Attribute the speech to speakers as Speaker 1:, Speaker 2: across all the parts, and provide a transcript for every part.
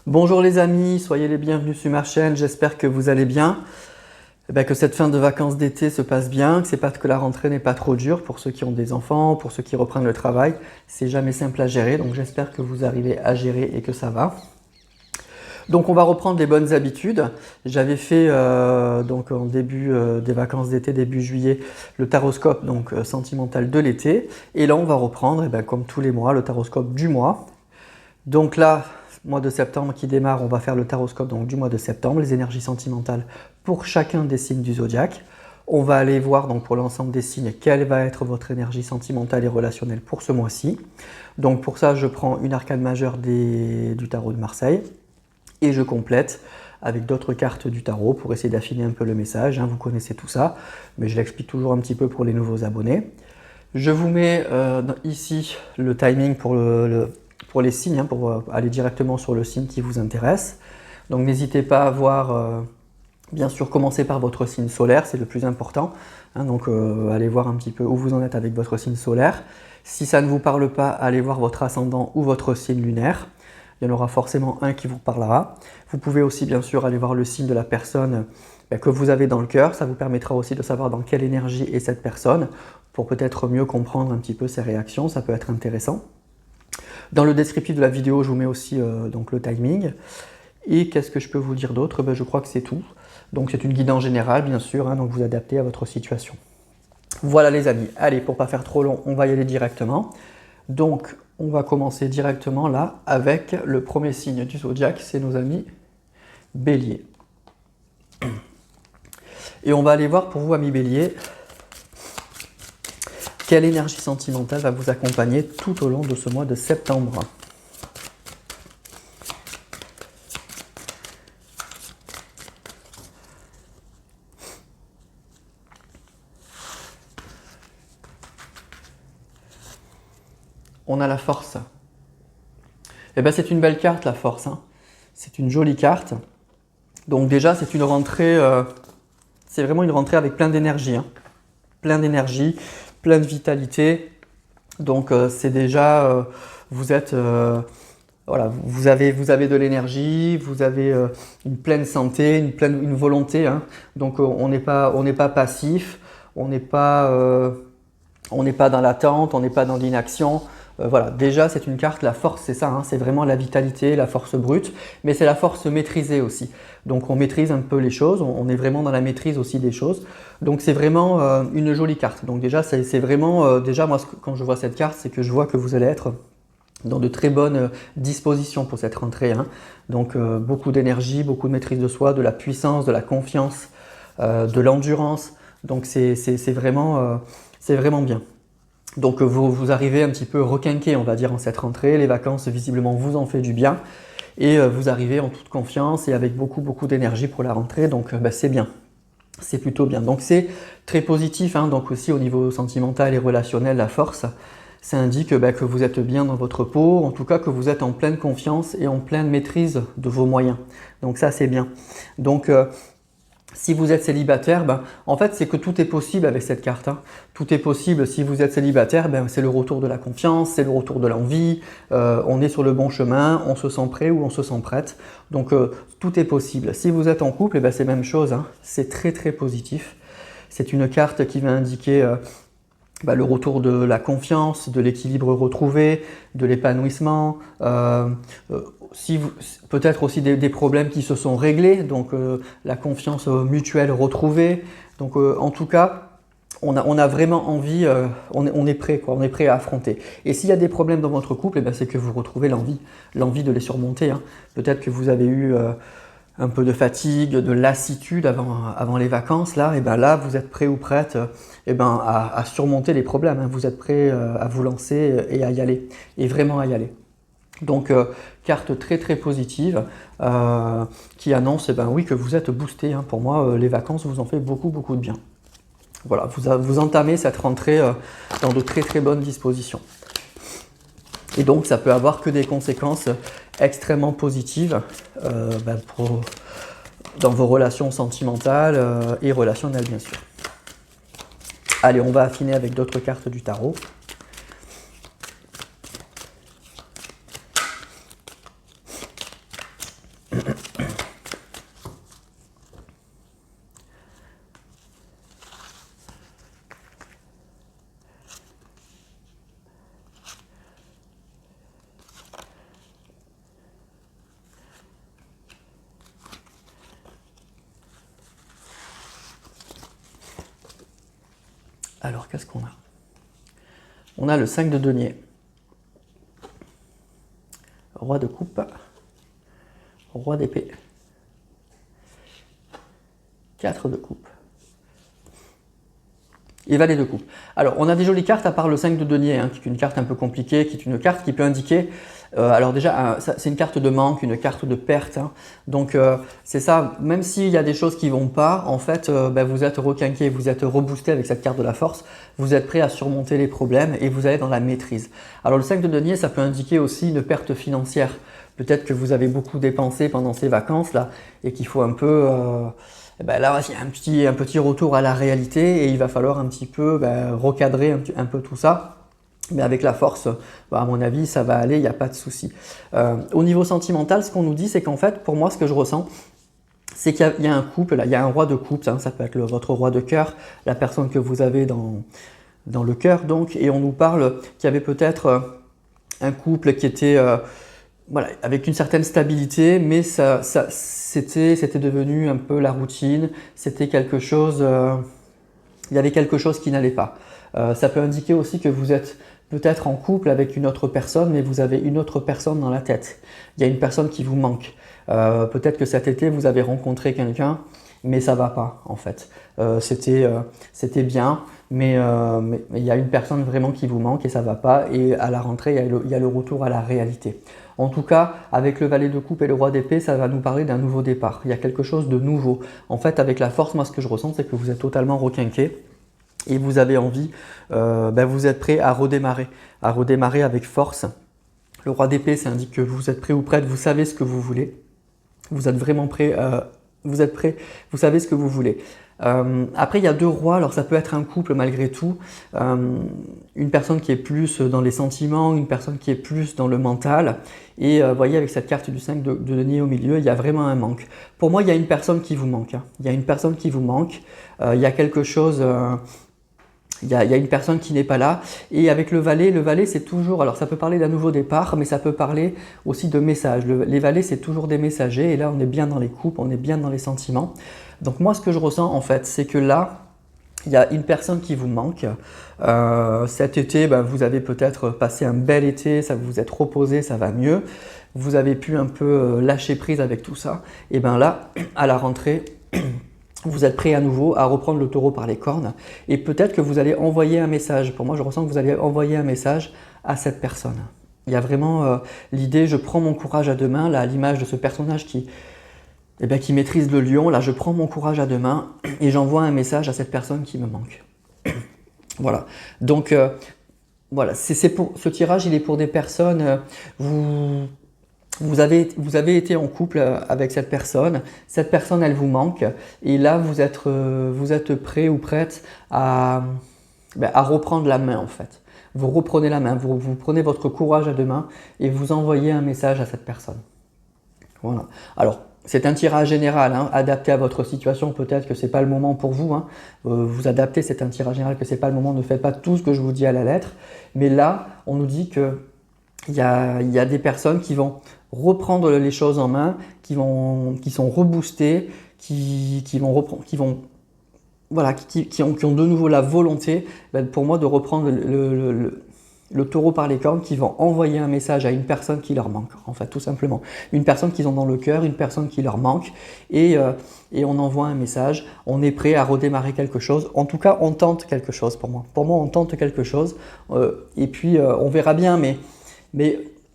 Speaker 1: Bonjour les amis, soyez les bienvenus sur ma chaîne, j'espère que vous allez bien, que cette fin de vacances d'été se passe bien, que la rentrée n'est pas trop dure pour ceux qui ont des enfants, pour ceux qui reprennent le travail. C'est jamais simple à gérer, donc j'espère que vous arrivez à gérer et que ça va. Donc on va reprendre les bonnes habitudes. J'avais fait donc en début des vacances d'été, début juillet, le taroscope sentimental de l'été. Et là on va reprendre, comme tous les mois, le taroscope du mois. Donc là, mois de septembre qui démarre, on va faire le taroscope du mois de septembre, les énergies sentimentales pour chacun des signes du zodiaque. On va aller voir pour l'ensemble des signes quelle va être votre énergie sentimentale et relationnelle pour ce mois-ci. Donc pour ça, je prends une arcane majeure du tarot de Marseille et je complète avec d'autres cartes du tarot pour essayer d'affiner un peu le message. Vous connaissez tout ça, mais je l'explique toujours un petit peu pour les nouveaux abonnés. Je vous mets ici le timing pour les signes, pour aller directement sur le signe qui vous intéresse. Donc n'hésitez pas à voir, bien sûr, commencer par votre signe solaire, c'est le plus important. Allez voir un petit peu où vous en êtes avec votre signe solaire. Si ça ne vous parle pas, allez voir votre ascendant ou votre signe lunaire. Il y en aura forcément un qui vous parlera. Vous pouvez aussi, bien sûr, aller voir le signe de la personne que vous avez dans le cœur. Ça vous permettra aussi de savoir dans quelle énergie est cette personne pour peut-être mieux comprendre un petit peu ses réactions. Ça peut être intéressant. Dans le descriptif de la vidéo, je vous mets aussi le timing. Et qu'est-ce que je peux vous dire d'autre? Je crois que c'est tout. Donc c'est une guidance générale, bien sûr, donc vous adaptez à votre situation. Voilà les amis. Allez, pour ne pas faire trop long, on va y aller directement. Donc on va commencer directement là avec le premier signe du zodiaque, c'est nos amis Bélier. Et on va aller voir pour vous, amis Bélier, quelle énergie sentimentale va vous accompagner tout au long de ce mois de septembre. On a la force. C'est une belle carte, la force. C'est une jolie carte. Donc déjà, c'est une rentrée, c'est vraiment une rentrée avec plein d'énergie. Plein d'énergie, plein de vitalité. Donc c'est déjà, vous êtes, vous avez de l'énergie, vous avez une pleine santé, une volonté. Donc on n'est pas passif, on n'est pas dans l'attente, on n'est pas dans l'inaction. Voilà, déjà c'est une carte, la force c'est ça, c'est vraiment la vitalité, la force brute, mais c'est la force maîtrisée aussi. Donc on maîtrise un peu les choses, on est vraiment dans la maîtrise aussi des choses. Donc c'est vraiment une jolie carte. Donc déjà c'est vraiment, déjà moi quand je vois cette carte, c'est que je vois que vous allez être dans de très bonnes dispositions pour cette rentrée. Donc beaucoup d'énergie, beaucoup de maîtrise de soi, de la puissance, de la confiance, de l'endurance. Donc c'est vraiment bien. Donc vous arrivez un petit peu requinqué, on va dire, en cette rentrée. Les vacances, visiblement, vous en fait du bien. Et vous arrivez en toute confiance et avec beaucoup d'énergie pour la rentrée. Donc c'est bien. C'est plutôt bien. Donc c'est très positif. Donc aussi au niveau sentimental et relationnel, la force, ça indique que vous êtes bien dans votre peau. En tout cas, que vous êtes en pleine confiance et en pleine maîtrise de vos moyens. Donc ça, c'est bien. Donc si vous êtes célibataire, en fait, c'est que tout est possible avec cette carte. Tout est possible. Si vous êtes célibataire, c'est le retour de la confiance, c'est le retour de l'envie. On est sur le bon chemin, on se sent prêt ou on se sent prête. Donc, tout est possible. Si vous êtes en couple, c'est la même chose. C'est très positif. C'est une carte qui va indiquer le retour de la confiance, de l'équilibre retrouvé, de l'épanouissement. Peut-être aussi des problèmes qui se sont réglés, donc la confiance mutuelle retrouvée. Donc en tout cas, on a vraiment envie, on est prêt, on est prêt à affronter. Et s'il y a des problèmes dans votre couple, c'est que vous retrouvez l'envie de les surmonter. Peut-être que vous avez eu un peu de fatigue, de lassitude avant les vacances, là vous êtes prêt ou prête à surmonter les problèmes. Vous êtes prêt à vous lancer et à y aller, et vraiment à y aller. Donc carte très positive qui annonce oui, que vous êtes boosté. Pour moi, les vacances vous en fait beaucoup de bien. Voilà, vous entamez cette rentrée dans de très bonnes dispositions. Et donc ça peut avoir que des conséquences extrêmement positives dans vos relations sentimentales et relationnelles, bien sûr. Allez, on va affiner avec d'autres cartes du tarot. Alors, qu'est-ce qu'on a? On a le 5 de denier. Roi de coupe. Roi d'épée. 4 de coupe. Et valet de coupe. Alors, on a des jolies cartes à part le 5 de denier, hein, qui est une carte un peu compliquée, qui est une carte qui peut indiquer... alors déjà, c'est une carte de manque, une carte de perte. Hein. Donc, c'est ça, même s'il y a des choses qui ne vont pas, en fait, vous êtes requinqué, vous êtes reboosté avec cette carte de la force, vous êtes prêt à surmonter les problèmes et vous allez dans la maîtrise. Alors, le 5 de denier, ça peut indiquer aussi une perte financière. Peut-être que vous avez beaucoup dépensé pendant ces vacances-là et qu'il faut un peu... là, il y a un petit retour à la réalité et il va falloir un petit peu recadrer un peu tout ça. Mais avec la force, à mon avis, ça va aller, il n'y a pas de souci. Au niveau sentimental, ce qu'on nous dit, c'est qu'en fait, pour moi, ce que je ressens, c'est qu'il y a un couple, là, il y a un roi de coupe, hein, ça peut être votre roi de cœur, la personne que vous avez dans le cœur, donc, et on nous parle qu'il y avait peut-être un couple qui était... voilà, avec une certaine stabilité, mais c'était devenu un peu la routine, c'était quelque chose, il y avait quelque chose qui n'allait pas. Ça peut indiquer aussi que vous êtes peut-être en couple avec une autre personne, mais vous avez une autre personne dans la tête. Il y a une personne qui vous manque. Peut-être que cet été, vous avez rencontré quelqu'un, mais ça ne va pas en fait. C'était bien, mais il y a une personne vraiment qui vous manque et ça ne va pas. Et à la rentrée, il y a le retour à la réalité. En tout cas, avec le valet de coupe et le roi d'épée, ça va nous parler d'un nouveau départ. Il y a quelque chose de nouveau. En fait, avec la force, moi, ce que je ressens, c'est que vous êtes totalement requinqué. Et vous avez envie, vous êtes prêt à redémarrer avec force. Le roi d'épée, ça indique que vous êtes prêt ou prête, vous savez ce que vous voulez. Vous êtes vraiment prêt, vous êtes prêt, vous savez ce que vous voulez. Après, il y a 2 rois, alors ça peut être un couple malgré tout. Une personne qui est plus dans les sentiments, une personne qui est plus dans le mental. Et vous voyez, avec cette carte du 5 de denier au milieu, il y a vraiment un manque. Pour moi, il y a une personne qui vous manque. Hein. Il y a une personne qui vous manque. Il y a quelque chose... il y a une personne qui n'est pas là. Et avec le valet c'est toujours, alors ça peut parler d'un nouveau départ, mais ça peut parler aussi de messages. Les valets c'est toujours des messagers et là on est bien dans les couples, on est bien dans les sentiments. Donc moi ce que je ressens en fait, c'est que là, il y a une personne qui vous manque. Cet été, vous avez peut-être passé un bel été, ça vous êtes reposé, ça va mieux. Vous avez pu un peu lâcher prise avec tout ça. Et bien là, à la rentrée, vous êtes prêt à nouveau à reprendre le taureau par les cornes et peut-être que vous allez envoyer un message. Pour moi, je ressens que vous allez envoyer un message à cette personne. Il y a vraiment l'idée, je prends mon courage à deux mains, là, à l'image de ce personnage qui maîtrise le lion. Là, je prends mon courage à deux mains et j'envoie un message à cette personne qui me manque. Voilà. Donc, voilà, ce tirage, il est pour des personnes, vous avez été en couple avec cette personne, elle vous manque, et là vous êtes prêt ou prête à reprendre la main en fait. Vous reprenez la main, vous prenez votre courage à deux mains et vous envoyez un message à cette personne. Voilà. Alors, c'est un tirage général, hein, adapté à votre situation, peut-être que ce n'est pas le moment pour vous. Hein. Vous adaptez, c'est un tirage général, que ce n'est pas le moment, ne faites pas tout ce que je vous dis à la lettre. Mais là, on nous dit que il y a des personnes qui vont reprendre les choses en main, qui sont reboostées, qui ont de nouveau la volonté, pour moi, de reprendre le taureau par les cornes, qui vont envoyer un message à une personne qui leur manque, en fait, tout simplement. Une personne qu'ils ont dans le cœur, une personne qui leur manque, et on envoie un message, on est prêt à redémarrer quelque chose. En tout cas, on tente quelque chose pour moi. Pour moi, on tente quelque chose, et puis on verra bien, mais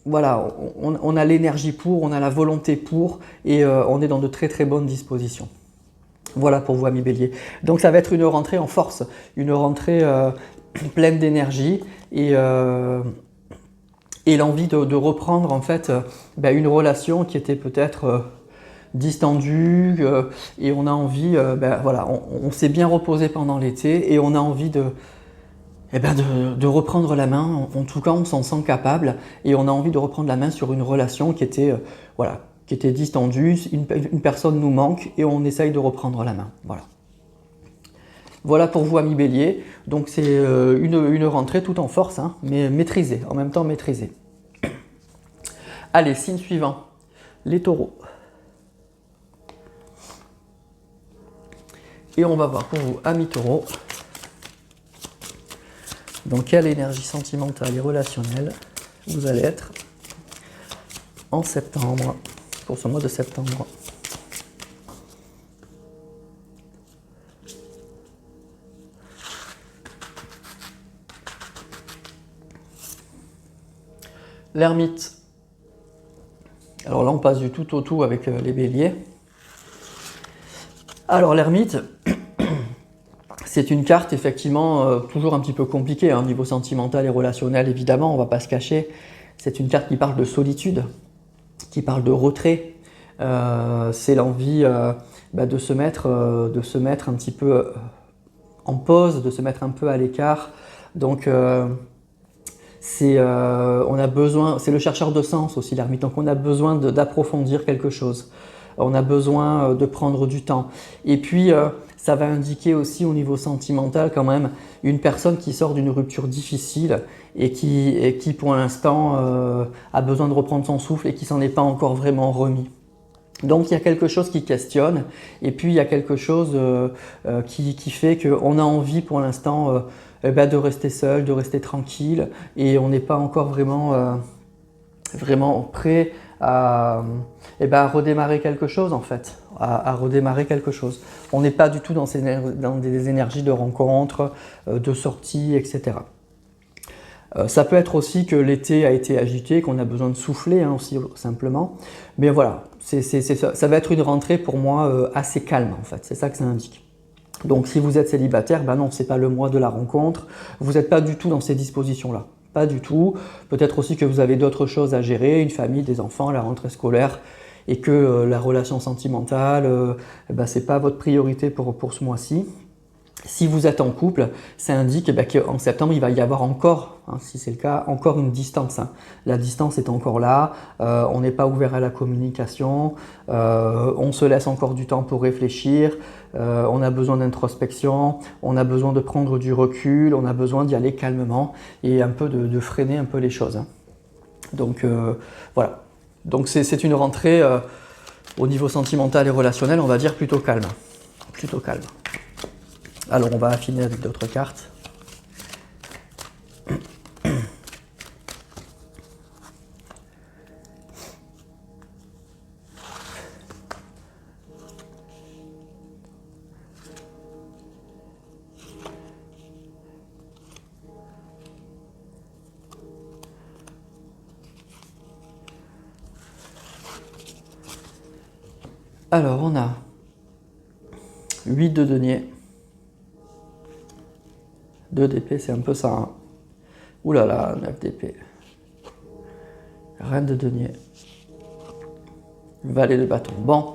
Speaker 1: voilà, on a l'énergie pour, on a la volonté pour, et on est dans de très très bonnes dispositions. Voilà pour vous, amis Bélier. Donc ça va être une rentrée en force, une rentrée pleine d'énergie et l'envie de reprendre en fait une relation qui était peut-être distendue, et on a envie, voilà, on s'est bien reposé pendant l'été et on a envie de reprendre la main. En tout cas, on s'en sent capable et on a envie de reprendre la main sur une relation qui était, qui était distendue. Une personne nous manque et on essaye de reprendre la main. Voilà. Voilà pour vous, amis Bélier. Donc c'est une rentrée tout en force, hein, mais maîtrisée, en même temps maîtrisée. Allez, signe suivant, les taureaux. Et on va voir pour vous, amis taureaux, Dans quelle énergie sentimentale et relationnelle vous allez être en septembre, pour ce mois de septembre? L'ermite. Alors là, on passe du tout au tout avec les béliers. Alors l'ermite, c'est une carte effectivement toujours un petit peu compliquée, hein, au niveau sentimental et relationnel, évidemment, on ne va pas se cacher. C'est une carte qui parle de solitude, qui parle de retrait. C'est l'envie de se mettre un petit peu en pause, de se mettre un peu à l'écart. Donc c'est le chercheur de sens aussi, l'ermite. Donc on a besoin d'approfondir quelque chose. On a besoin de prendre du temps. Et puis ça va indiquer aussi au niveau sentimental quand même une personne qui sort d'une rupture difficile et qui pour l'instant a besoin de reprendre son souffle et qui s'en est pas encore vraiment remis. Donc il y a quelque chose qui questionne et puis il y a quelque chose qui fait qu'on a envie pour l'instant de rester seul, de rester tranquille et on n'est pas encore vraiment prêt à redémarrer quelque chose en fait, à redémarrer quelque chose. On n'est pas du tout dans des énergies de rencontre, de sortie, etc. Ça peut être aussi que l'été a été agité, qu'on a besoin de souffler hein, aussi simplement. Mais voilà, ça va être une rentrée pour moi assez calme en fait, c'est ça que ça indique. Donc si vous êtes célibataire, non, c'est pas le mois de la rencontre, vous n'êtes pas du tout dans ces dispositions-là. Pas du tout. Peut-être aussi que vous avez d'autres choses à gérer, une famille, des enfants, la rentrée scolaire, et que la relation sentimentale, c'est pas votre priorité pour ce mois-ci. Si vous êtes en couple, ça indique qu'en septembre, il va y avoir encore, hein, si c'est le cas, encore une distance. Hein. La distance est encore là, on n'est pas ouvert à la communication, on se laisse encore du temps pour réfléchir, on a besoin d'introspection, on a besoin de prendre du recul, on a besoin d'y aller calmement et un peu de freiner un peu les choses. Hein. Donc voilà, donc c'est une rentrée au niveau sentimental et relationnel, on va dire plutôt calme. Plutôt calme. Alors on va affiner avec d'autres cartes. Alors on a 8 de denier. 2 d'épée, c'est un peu ça. Hein. Ouh là là, 9 d'épée. Reine de denier. Valet de bâton. Bon.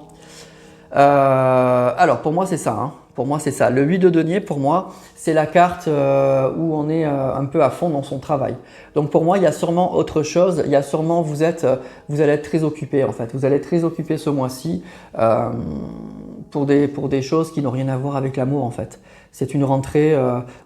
Speaker 1: Alors, pour moi, c'est ça. Hein. Pour moi, c'est ça. Le 8 de denier, pour moi, c'est la carte où on est un peu à fond dans son travail. Donc, pour moi, il y a sûrement autre chose. Il y a sûrement, vous allez être très occupé, en fait. Vous allez être très occupé ce mois-ci pour des choses qui n'ont rien à voir avec l'amour, en fait. C'est une rentrée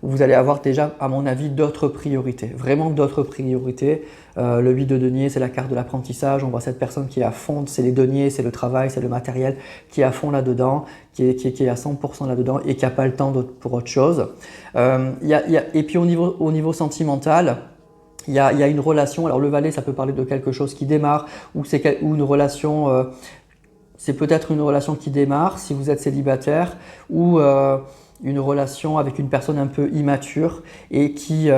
Speaker 1: où vous allez avoir déjà, à mon avis, d'autres priorités. Vraiment d'autres priorités. Le 8 de denier, c'est la carte de l'apprentissage. On voit cette personne qui est à fond, c'est les deniers, c'est le travail, c'est le matériel, qui est à fond là-dedans, qui est à 100% là-dedans et qui n'a pas le temps pour autre chose. Et puis au niveau sentimental, il y a une relation. Alors le valet, ça peut parler de quelque chose qui démarre ou une relation... c'est peut-être une relation qui démarre si vous êtes célibataire ou une relation avec une personne un peu immature et qui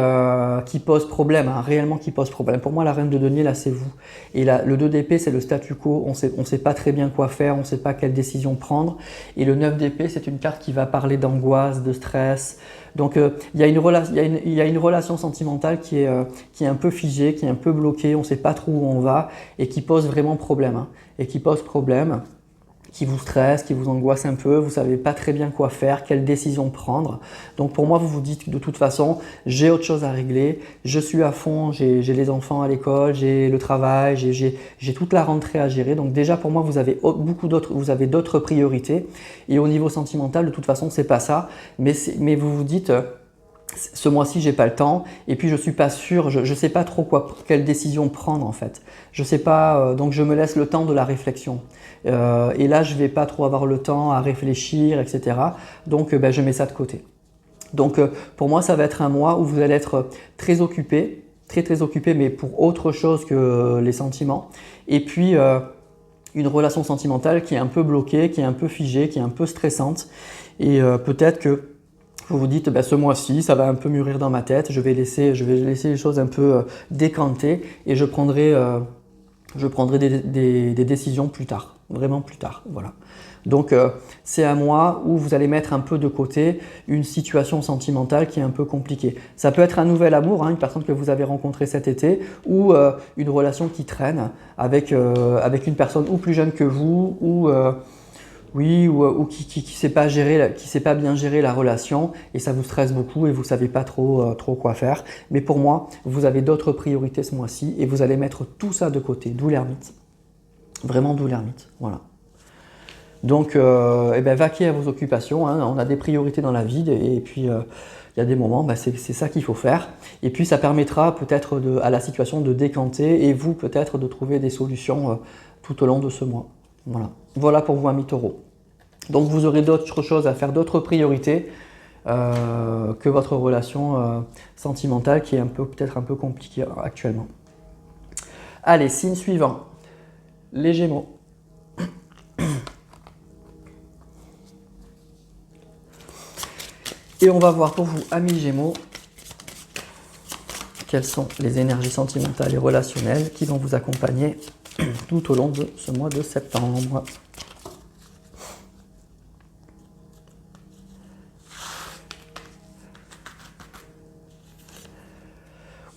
Speaker 1: pose problème, hein, réellement qui pose problème. Pour moi, la reine de denier, là, c'est vous. Et le 2 d'épée, c'est le statu quo. On sait pas très bien quoi faire, on ne sait pas quelle décision prendre. Et le 9 d'épée, c'est une carte qui va parler d'angoisse, de stress. Donc, il y a une relation sentimentale qui est un peu figée, qui est un peu bloquée, on ne sait pas trop où on va et qui pose vraiment problème. Hein, et qui pose problème, qui vous stresse, qui vous angoisse un peu, vous ne savez pas très bien quoi faire, quelle décision prendre. Donc pour moi, vous vous dites que de toute façon, j'ai autre chose à régler, je suis à fond, j'ai les enfants à l'école, j'ai le travail, j'ai toute la rentrée à gérer. Donc déjà pour moi, vous avez d'autres priorités. Et au niveau sentimental, de toute façon, c'est pas ça. Mais vous vous dites... ce mois-ci, j'ai pas le temps et puis je suis pas sûr, je sais pas trop quelle décision prendre en fait. Je sais pas, donc je me laisse le temps de la réflexion. Et là, je vais pas trop avoir le temps à réfléchir, etc. Donc, je mets ça de côté. Donc pour moi, ça va être un mois où vous allez être très occupé, très occupé, mais pour autre chose que les sentiments. Et puis une relation sentimentale qui est un peu bloquée, qui est un peu figée, qui est un peu stressante. Et peut-être que vous vous dites, ce mois-ci, ça va un peu mûrir dans ma tête, je vais laisser les choses un peu décanter et je prendrai des décisions plus tard, vraiment plus tard. Voilà. Donc c'est un mois où vous allez mettre un peu de côté une situation sentimentale qui est un peu compliquée. Ça peut être un nouvel amour, une personne que vous avez rencontrée cet été, ou une relation qui traîne avec une personne ou plus jeune que vous, ou qui sait pas bien gérer la relation et ça vous stresse beaucoup et vous savez pas trop quoi faire. Mais pour moi, vous avez d'autres priorités ce mois-ci et vous allez mettre tout ça de côté, d'où l'ermite. Vraiment d'où l'ermite, voilà. Donc, vaquez à vos occupations, on a des priorités dans la vie et puis il y a des moments, c'est ça qu'il faut faire. Et puis ça permettra peut-être à la situation de décanter et vous peut-être de trouver des solutions tout au long de ce mois. Voilà pour vous, amis taureaux. Donc vous aurez d'autres choses à faire, d'autres priorités que votre relation sentimentale qui est peut-être un peu compliquée actuellement. Allez, signe suivant, les Gémeaux. Et on va voir pour vous, amis Gémeaux, quelles sont les énergies sentimentales et relationnelles qui vont vous accompagner tout au long de ce mois de septembre.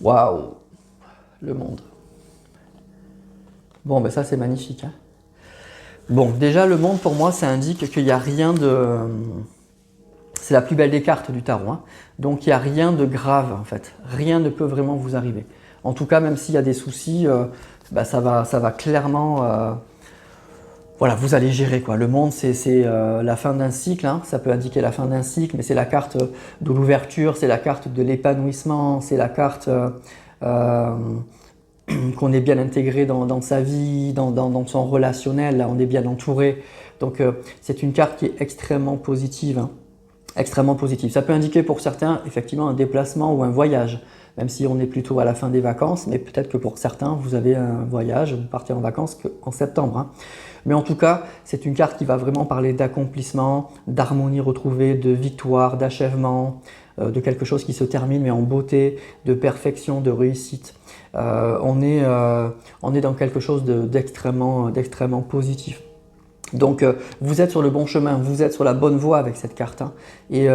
Speaker 1: Waouh, le monde. Bon, ça c'est magnifique. Bon, déjà le monde pour moi, ça indique qu'il n'y a rien de... C'est la plus belle des cartes du tarot. Donc il n'y a rien de grave en fait. Rien ne peut vraiment vous arriver. En tout cas, même s'il y a des soucis, ça va clairement... voilà, vous allez gérer quoi. Le monde, c'est la fin d'un cycle. Ça peut indiquer la fin d'un cycle, mais c'est la carte de l'ouverture, c'est la carte de l'épanouissement, c'est la carte qu'on est bien intégré dans sa vie, dans son relationnel. Là, on est bien entouré. Donc c'est une carte qui est extrêmement positive. Extrêmement positive. Ça peut indiquer pour certains effectivement un déplacement ou un voyage, même si on est plutôt à la fin des vacances, mais peut-être que pour certains vous avez un voyage, vous partez en vacances qu'en septembre. Mais en tout cas, c'est une carte qui va vraiment parler d'accomplissement, d'harmonie retrouvée, de victoire, d'achèvement, de quelque chose qui se termine mais en beauté, de perfection, de réussite. On est dans quelque chose d'extrêmement positif. Donc vous êtes sur le bon chemin, vous êtes sur la bonne voie avec cette carte. Et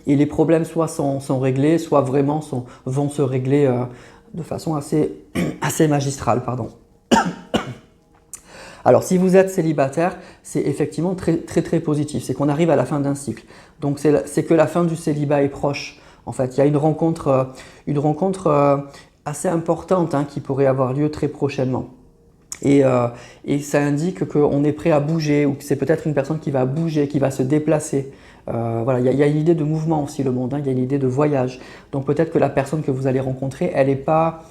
Speaker 1: les problèmes soit sont réglés, soit vraiment vont se régler de façon assez magistrale. Pardon. Alors si vous êtes célibataire, c'est effectivement très positif. C'est qu'on arrive à la fin d'un cycle. Donc c'est que la fin du célibat est proche. En fait, il y a une rencontre assez importante qui pourrait avoir lieu très prochainement. Et ça indique qu'on est prêt à bouger ou que c'est peut-être une personne qui va bouger, qui va se déplacer. Voilà, il y a une idée de mouvement aussi, le monde, il y a une idée de voyage. Donc peut-être que la personne que vous allez rencontrer, elle n'est pas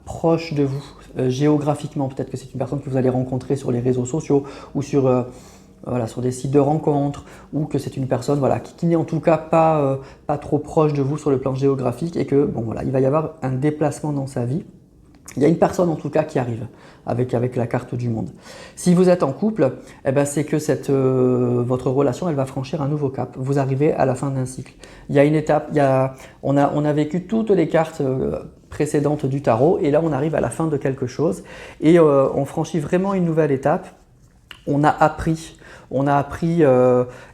Speaker 1: proche de vous géographiquement. Peut-être que c'est une personne que vous allez rencontrer sur les réseaux sociaux ou sur des sites de rencontres, ou que c'est une personne qui n'est en tout cas pas trop proche de vous sur le plan géographique et que il va y avoir un déplacement dans sa vie. Il y a une personne en tout cas qui arrive avec la carte du monde. Si vous êtes en couple, c'est que votre relation elle va franchir un nouveau cap. Vous arrivez à la fin d'un cycle. Il y a une étape, on a vécu toutes les cartes précédentes du tarot et là on arrive à la fin de quelque chose et on franchit vraiment une nouvelle étape. On a appris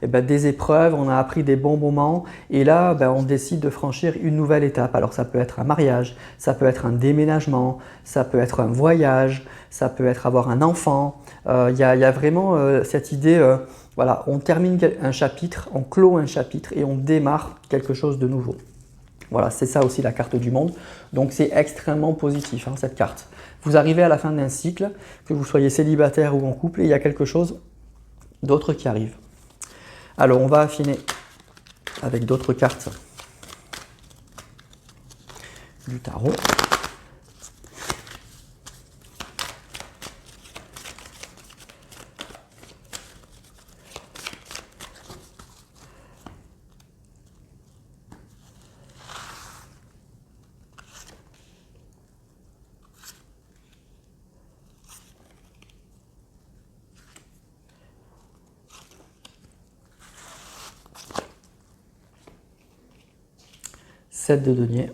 Speaker 1: des épreuves, on a appris des bons moments et là on décide de franchir une nouvelle étape. Alors ça peut être un mariage, ça peut être un déménagement, ça peut être un voyage, ça peut être avoir un enfant. Il y a vraiment cette idée, on termine un chapitre, on clôt un chapitre et on démarre quelque chose de nouveau. Voilà, c'est ça aussi la carte du monde. Donc c'est extrêmement positif cette carte. Vous arrivez à la fin d'un cycle, que vous soyez célibataire ou en couple, et il y a quelque chose d'autre qui arrive. Alors on va affiner avec d'autres cartes du tarot. 7 de denier,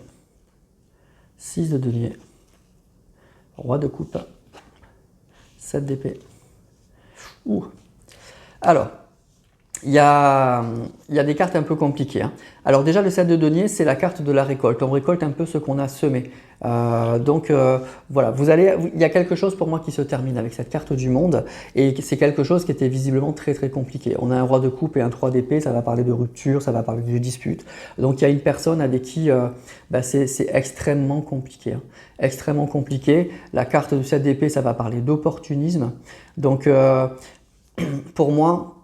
Speaker 1: 6 de denier, roi de coupe, 7 d'épée. Ouh. Alors, il y a des cartes un peu compliquées, hein. Alors déjà, le 7 de denier, c'est la carte de la récolte. On récolte un peu ce qu'on a semé. Voilà, il y a quelque chose pour moi qui se termine avec cette carte du monde. Et c'est quelque chose qui était visiblement très très compliqué. On a un roi de coupe et un 3 d'épée, ça va parler de rupture, ça va parler de dispute. Donc il y a une personne avec qui c'est extrêmement compliqué, hein. Extrêmement compliqué. La carte du 7 d'épée, ça va parler d'opportunisme. Donc pour moi,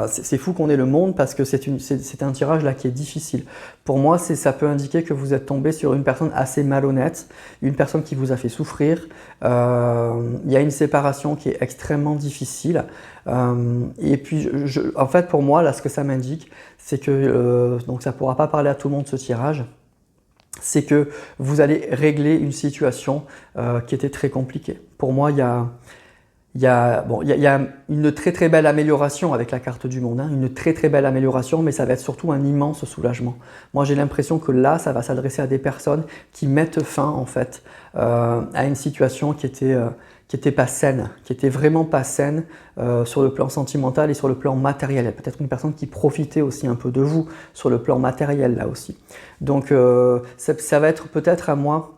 Speaker 1: c'est fou qu'on ait le monde parce que c'est un tirage là qui est difficile. Pour moi, ça peut indiquer que vous êtes tombé sur une personne assez malhonnête, une personne qui vous a fait souffrir. Il y a une séparation qui est extrêmement difficile. Et puis, en fait, pour moi, là, ce que ça m'indique, c'est que, donc ça ne pourra pas parler à tout le monde ce tirage, c'est que vous allez régler une situation qui était très compliquée. Pour moi, il y a une très très belle amélioration avec la carte du monde, hein, une très très belle amélioration, mais ça va être surtout un immense soulagement. Moi j'ai l'impression que là, ça va s'adresser à des personnes qui mettent fin en fait à une situation qui était pas saine, qui était vraiment pas saine sur le plan sentimental et sur le plan matériel. Il y a peut-être une personne qui profitait aussi un peu de vous sur le plan matériel là aussi. Donc ça va être peut-être à moi,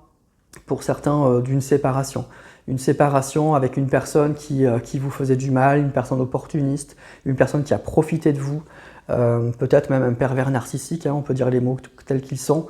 Speaker 1: pour certains, d'une séparation. Une séparation avec une personne qui vous faisait du mal, une personne opportuniste, une personne qui a profité de vous, peut-être même un pervers narcissique, hein, on peut dire les mots tels qu'ils sont,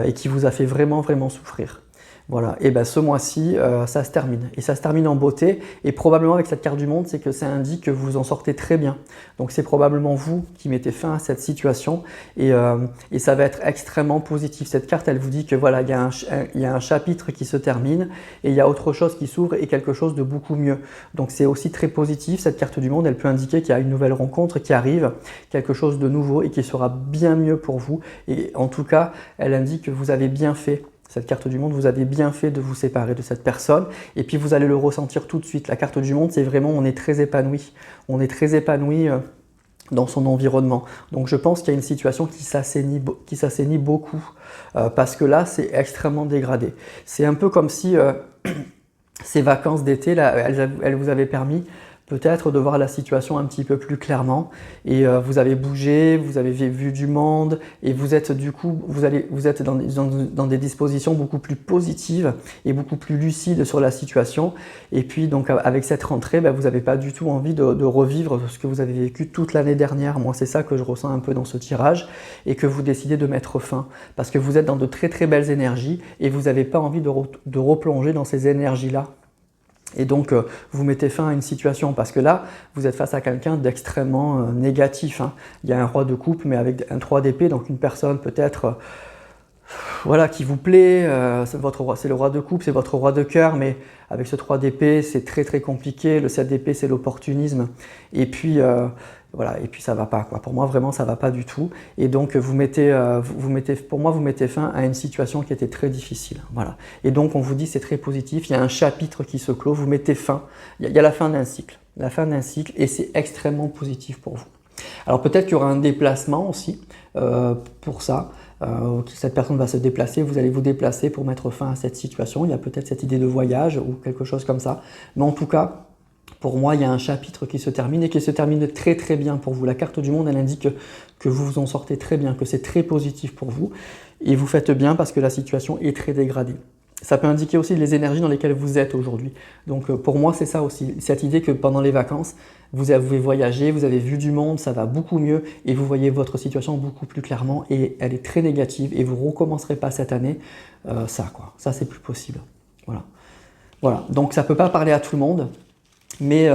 Speaker 1: et qui vous a fait vraiment, vraiment souffrir. Voilà, et bien ce mois-ci, ça se termine. Et ça se termine en beauté. Et probablement avec cette carte du monde, c'est que ça indique que vous en sortez très bien. Donc c'est probablement vous qui mettez fin à cette situation. Et ça va être extrêmement positif. Cette carte, elle vous dit que voilà, il y a un chapitre qui se termine et il y a autre chose qui s'ouvre et quelque chose de beaucoup mieux. Donc c'est aussi très positif. Cette carte du monde, elle peut indiquer qu'il y a une nouvelle rencontre qui arrive, quelque chose de nouveau et qui sera bien mieux pour vous. Et en tout cas, elle indique que vous avez bien fait. Cette carte du monde, vous avez bien fait de vous séparer de cette personne et puis vous allez le ressentir tout de suite. La carte du monde, c'est vraiment, on est très épanoui. On est très épanoui dans son environnement. Donc je pense qu'il y a une situation qui s'assainit beaucoup parce que là, c'est extrêmement dégradé. C'est un peu comme si ces vacances d'été, là, elles vous avaient permis peut-être de voir la situation un petit peu plus clairement et vous avez bougé, vous avez vu du monde et vous êtes du coup, vous êtes dans des dispositions beaucoup plus positives et beaucoup plus lucides sur la situation. Et puis donc avec cette rentrée, vous n'avez pas du tout envie de revivre ce que vous avez vécu toute l'année dernière. Moi c'est ça que je ressens un peu dans ce tirage et que vous décidez de mettre fin parce que vous êtes dans de très très belles énergies et vous n'avez pas envie de replonger dans ces énergies-là. Et donc, vous mettez fin à une situation parce que là, vous êtes face à quelqu'un d'extrêmement négatif, hein. Il y a un roi de coupe, mais avec un 3 d'épée, donc une personne peut-être voilà, qui vous plaît. C'est le roi de coupe, c'est votre roi de cœur, mais avec ce 3 d'épée, c'est très très compliqué. Le 7 d'épée, c'est l'opportunisme. Et puis, voilà, et puis ça va pas, quoi. Pour moi, vraiment, ça va pas du tout. Et donc, vous mettez fin à une situation qui était très difficile. Voilà. Et donc, on vous dit, c'est très positif. Il y a un chapitre qui se clôt. Vous mettez fin. Il y a la fin d'un cycle. La fin d'un cycle. Et c'est extrêmement positif pour vous. Alors, peut-être qu'il y aura un déplacement aussi pour ça. Cette personne va se déplacer. Vous allez vous déplacer pour mettre fin à cette situation. Il y a peut-être cette idée de voyage ou quelque chose comme ça. Mais en tout cas, pour moi, il y a un chapitre qui se termine et qui se termine très très bien pour vous. La carte du monde, elle indique que vous vous en sortez très bien, que c'est très positif pour vous. Et vous faites bien parce que la situation est très dégradée. Ça peut indiquer aussi les énergies dans lesquelles vous êtes aujourd'hui. Donc pour moi, c'est ça aussi. Cette idée que pendant les vacances, vous avez voyagé, vous avez vu du monde, ça va beaucoup mieux et vous voyez votre situation beaucoup plus clairement et elle est très négative et vous ne recommencerez pas cette année. Ça, c'est plus possible. Voilà. Donc ça ne peut pas parler à tout le monde. Mais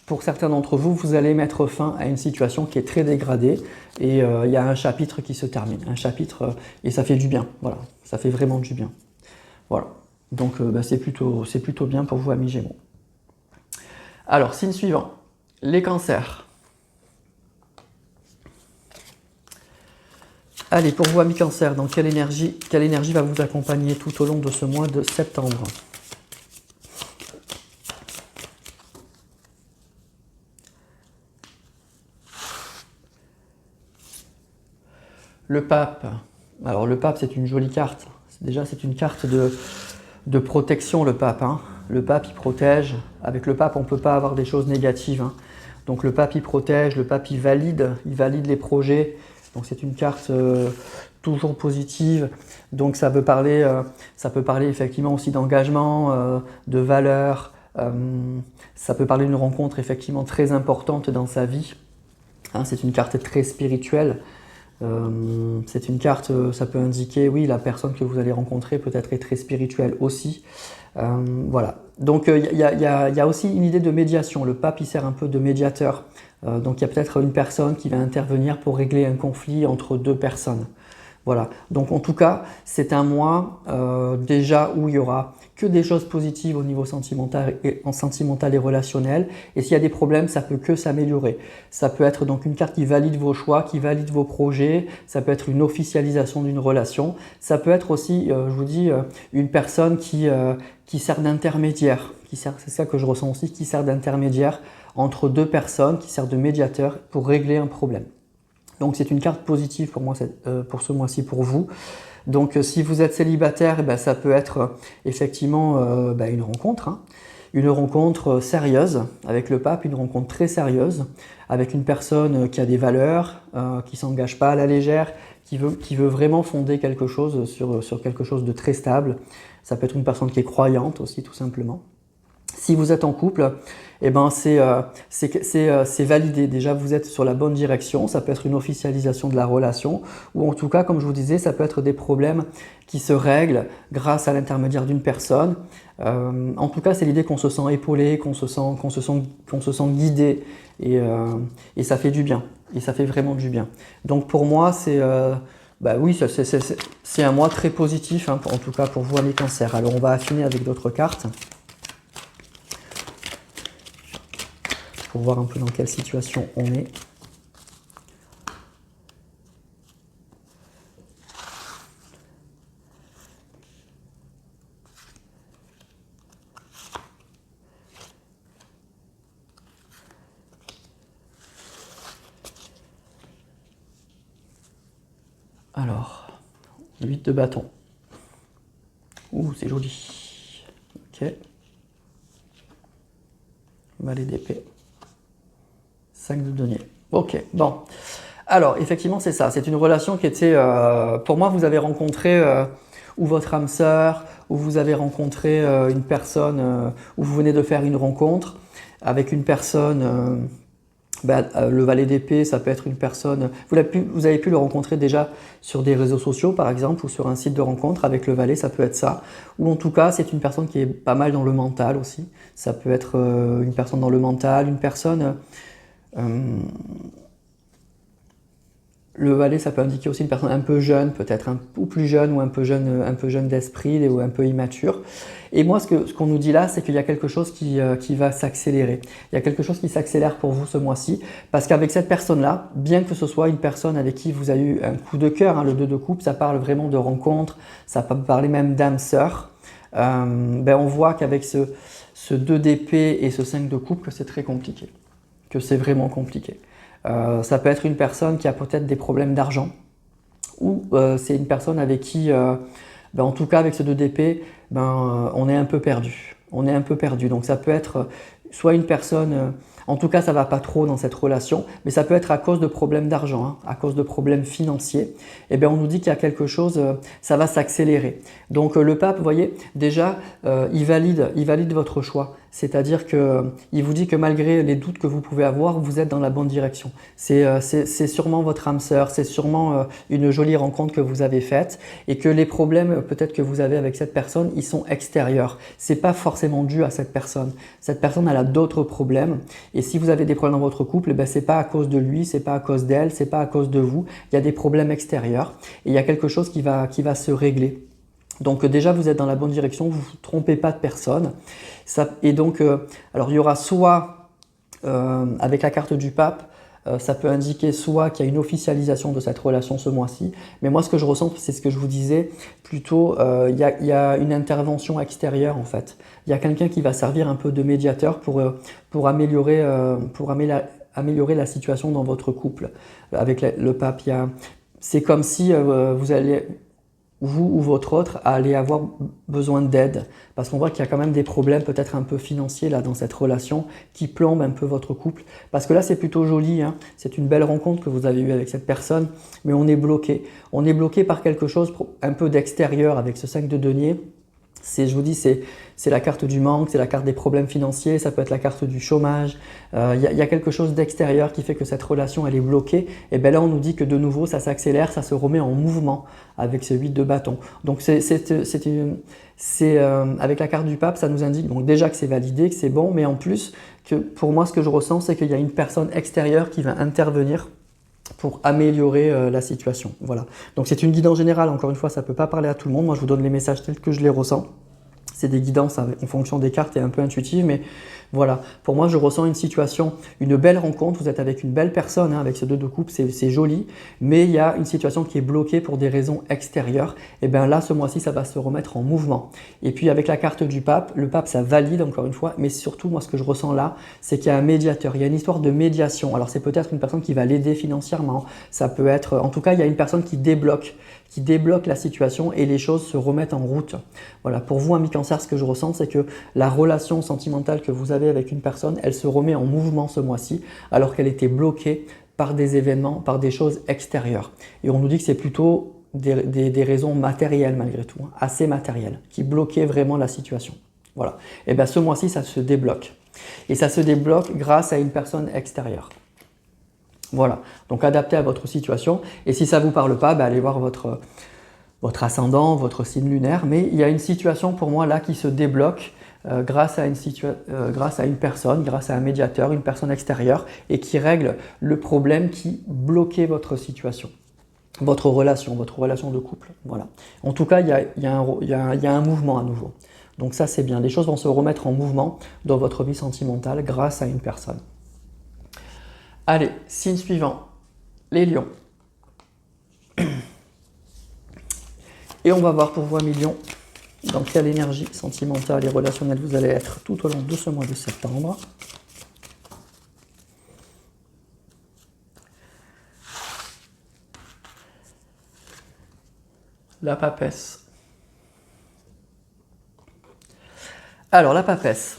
Speaker 1: pour certains d'entre vous, vous allez mettre fin à une situation qui est très dégradée et il y a un chapitre qui se termine. Un chapitre et ça fait du bien. Voilà, ça fait vraiment du bien. Voilà. Donc c'est plutôt bien pour vous, amis Gémeaux. Alors, signe suivant, les cancers. Allez, pour vous, amis Cancer, dans quelle énergie va vous accompagner tout au long de ce mois de septembre ? Le pape, Alors le pape, c'est une jolie carte. Déjà, c'est une carte de protection, le pape, hein. Le pape, il protège. Avec le pape, on ne peut pas avoir des choses négatives, hein. Donc le pape, il protège, le pape, il valide les projets. Donc c'est une carte toujours positive. Donc ça peut parler effectivement aussi d'engagement, de valeur. Ça peut parler d'une rencontre effectivement très importante dans sa vie. Hein, c'est une carte très spirituelle. C'est une carte, ça peut indiquer, oui, la personne que vous allez rencontrer peut-être est très spirituelle aussi. Voilà. Donc il y a aussi une idée de médiation. Le pape, il sert un peu de médiateur. Donc il y a peut-être une personne qui va intervenir pour régler un conflit entre deux personnes. Voilà. Donc en tout cas, c'est un mois déjà où il y aura que des choses positives au niveau sentimental et relationnel. Et s'il y a des problèmes, ça peut que s'améliorer. Ça peut être donc une carte qui valide vos choix, qui valide vos projets. Ça peut être une officialisation d'une relation. Ça peut être aussi, je vous dis, une personne qui sert d'intermédiaire. C'est ça que je ressens aussi, qui sert d'intermédiaire entre deux personnes, qui sert de médiateur pour régler un problème. Donc c'est une carte positive pour moi, pour ce mois-ci pour vous. Donc si vous êtes célibataire, ça peut être effectivement une rencontre. Hein. Une rencontre sérieuse avec le pape, une rencontre très sérieuse, avec une personne qui a des valeurs, qui ne s'engage pas à la légère, qui veut vraiment fonder quelque chose sur quelque chose de très stable. Ça peut être une personne qui est croyante aussi, tout simplement. Si vous êtes en couple, c'est validé. Déjà, vous êtes sur la bonne direction. Ça peut être une officialisation de la relation ou en tout cas, comme je vous disais, ça peut être des problèmes qui se règlent grâce à l'intermédiaire d'une personne. En tout cas, c'est l'idée qu'on se sent épaulé, qu'on se sent guidé et ça fait du bien. Et ça fait vraiment du bien. Donc pour moi, c'est un mois très positif, hein, en tout cas pour vous, les cancers. Alors on va affiner avec d'autres cartes. Pour voir un peu dans quelle situation on est. Alors, 8 de bâton. Ouh, c'est joli. Ok. Valet d'épée. 5 de denier. Ok, bon. Alors, effectivement, c'est ça. C'est une relation qui était... pour moi, vous avez rencontré ou votre âme sœur, ou vous avez rencontré une personne, ou vous venez de faire une rencontre avec une personne... le valet d'épée, ça peut être une personne... Vous avez pu le rencontrer déjà sur des réseaux sociaux, par exemple, ou sur un site de rencontre. Avec le valet, ça peut être ça. Ou en tout cas, c'est une personne qui est pas mal dans le mental aussi. Ça peut être une personne dans le mental, une personne... le valet, ça peut indiquer aussi une personne un peu jeune, peut-être ou plus jeune, ou un peu jeune d'esprit, ou un peu immature. Et moi, ce qu'on nous dit là, c'est qu'il y a quelque chose qui va s'accélérer. Il y a quelque chose qui s'accélère pour vous ce mois-ci, parce qu'avec cette personne-là, bien que ce soit une personne avec qui vous avez eu un coup de cœur, hein, le 2 de coupe, ça parle vraiment de rencontre, ça peut parler même d'âme sœur. On voit qu'avec ce 2 d'épée et ce 5 de coupe, que c'est très compliqué, que c'est vraiment compliqué. Ça peut être une personne qui a peut-être des problèmes d'argent ou c'est une personne avec qui, en tout cas avec ce 2 d'épée, on est un peu perdu. On est un peu perdu. Donc ça peut être soit une personne, en tout cas ça ne va pas trop dans cette relation, mais ça peut être à cause de problèmes d'argent, hein, à cause de problèmes financiers. Et bien on nous dit qu'il y a quelque chose, ça va s'accélérer. Donc le pape, vous voyez, déjà il valide votre choix. C'est-à-dire qu'il vous dit que malgré les doutes que vous pouvez avoir, vous êtes dans la bonne direction. C'est sûrement votre âme sœur, c'est sûrement une jolie rencontre que vous avez faite et que les problèmes peut-être que vous avez avec cette personne, ils sont extérieurs. C'est pas forcément dû à cette personne. Cette personne, elle a d'autres problèmes et si vous avez des problèmes dans votre couple, c'est pas à cause de lui, c'est pas à cause d'elle, c'est pas à cause de vous. Il y a des problèmes extérieurs et il y a quelque chose qui va se régler. Donc déjà, vous êtes dans la bonne direction, vous ne vous trompez pas de personne. Et donc, alors il y aura soit, avec la carte du pape, ça peut indiquer soit qu'il y a une officialisation de cette relation ce mois-ci, mais moi ce que je ressens, c'est ce que je vous disais, plutôt il y a une intervention extérieure en fait. Il y a quelqu'un qui va servir un peu de médiateur pour améliorer la situation dans votre couple. Avec le pape, c'est comme si vous ou votre autre allez avoir besoin d'aide, parce qu'on voit qu'il y a quand même des problèmes peut-être un peu financiers là dans cette relation qui plombent un peu votre couple, parce que là c'est plutôt joli, hein. C'est une belle rencontre que vous avez eue avec cette personne, mais on est bloqué par quelque chose un peu d'extérieur avec ce 5 de denier. Je vous dis, c'est la carte du manque, c'est la carte des problèmes financiers, ça peut être la carte du chômage. Il y a quelque chose d'extérieur qui fait que cette relation elle est bloquée. Et bien là, on nous dit que de nouveau, ça s'accélère, ça se remet en mouvement avec ce 8 de bâton. Donc avec la carte du pape, ça nous indique donc déjà que c'est validé, que c'est bon, mais en plus, que pour moi, ce que je ressens, c'est qu'il y a une personne extérieure qui va intervenir pour améliorer la situation. Voilà. Donc c'est une guidance générale, encore une fois, ça ne peut pas parler à tout le monde. Moi, je vous donne les messages tels que je les ressens. C'est des guidances en fonction des cartes et un peu intuitives, mais voilà. Pour moi, je ressens une situation, une belle rencontre. Vous êtes avec une belle personne, hein, avec ce 2 de coupe, c'est joli, mais il y a une situation qui est bloquée pour des raisons extérieures. Et bien là, ce mois-ci, ça va se remettre en mouvement. Et puis avec la carte du pape, le pape, ça valide encore une fois, mais surtout, moi, ce que je ressens là, c'est qu'il y a un médiateur, il y a une histoire de médiation. Alors c'est peut-être une personne qui va l'aider financièrement, ça peut être, en tout cas, il y a une personne qui débloque la situation et les choses se remettent en route. Voilà, pour vous, amis Cancer, ce que je ressens, c'est que la relation sentimentale que vous avez avec une personne, elle se remet en mouvement ce mois-ci, alors qu'elle était bloquée par des événements, par des choses extérieures. Et on nous dit que c'est plutôt des raisons matérielles malgré tout, hein, assez matérielles, qui bloquaient vraiment la situation. Voilà. Et bien ce mois-ci, ça se débloque. Et ça se débloque grâce à une personne extérieure. Voilà, donc adapté à votre situation. Et si ça ne vous parle pas, allez voir votre ascendant, votre signe lunaire. Mais il y a une situation pour moi là qui se débloque grâce à une personne, grâce à un médiateur, une personne extérieure, et qui règle le problème qui bloquait votre situation, votre relation de couple. Voilà. En tout cas, il y a un mouvement à nouveau. Donc ça, c'est bien. Les choses vont se remettre en mouvement dans votre vie sentimentale grâce à une personne. Allez, signe suivant, les lions. Et on va voir pour vous, amis lions, dans quelle énergie sentimentale et relationnelle vous allez être tout au long de ce mois de septembre. La papesse. Alors, la papesse.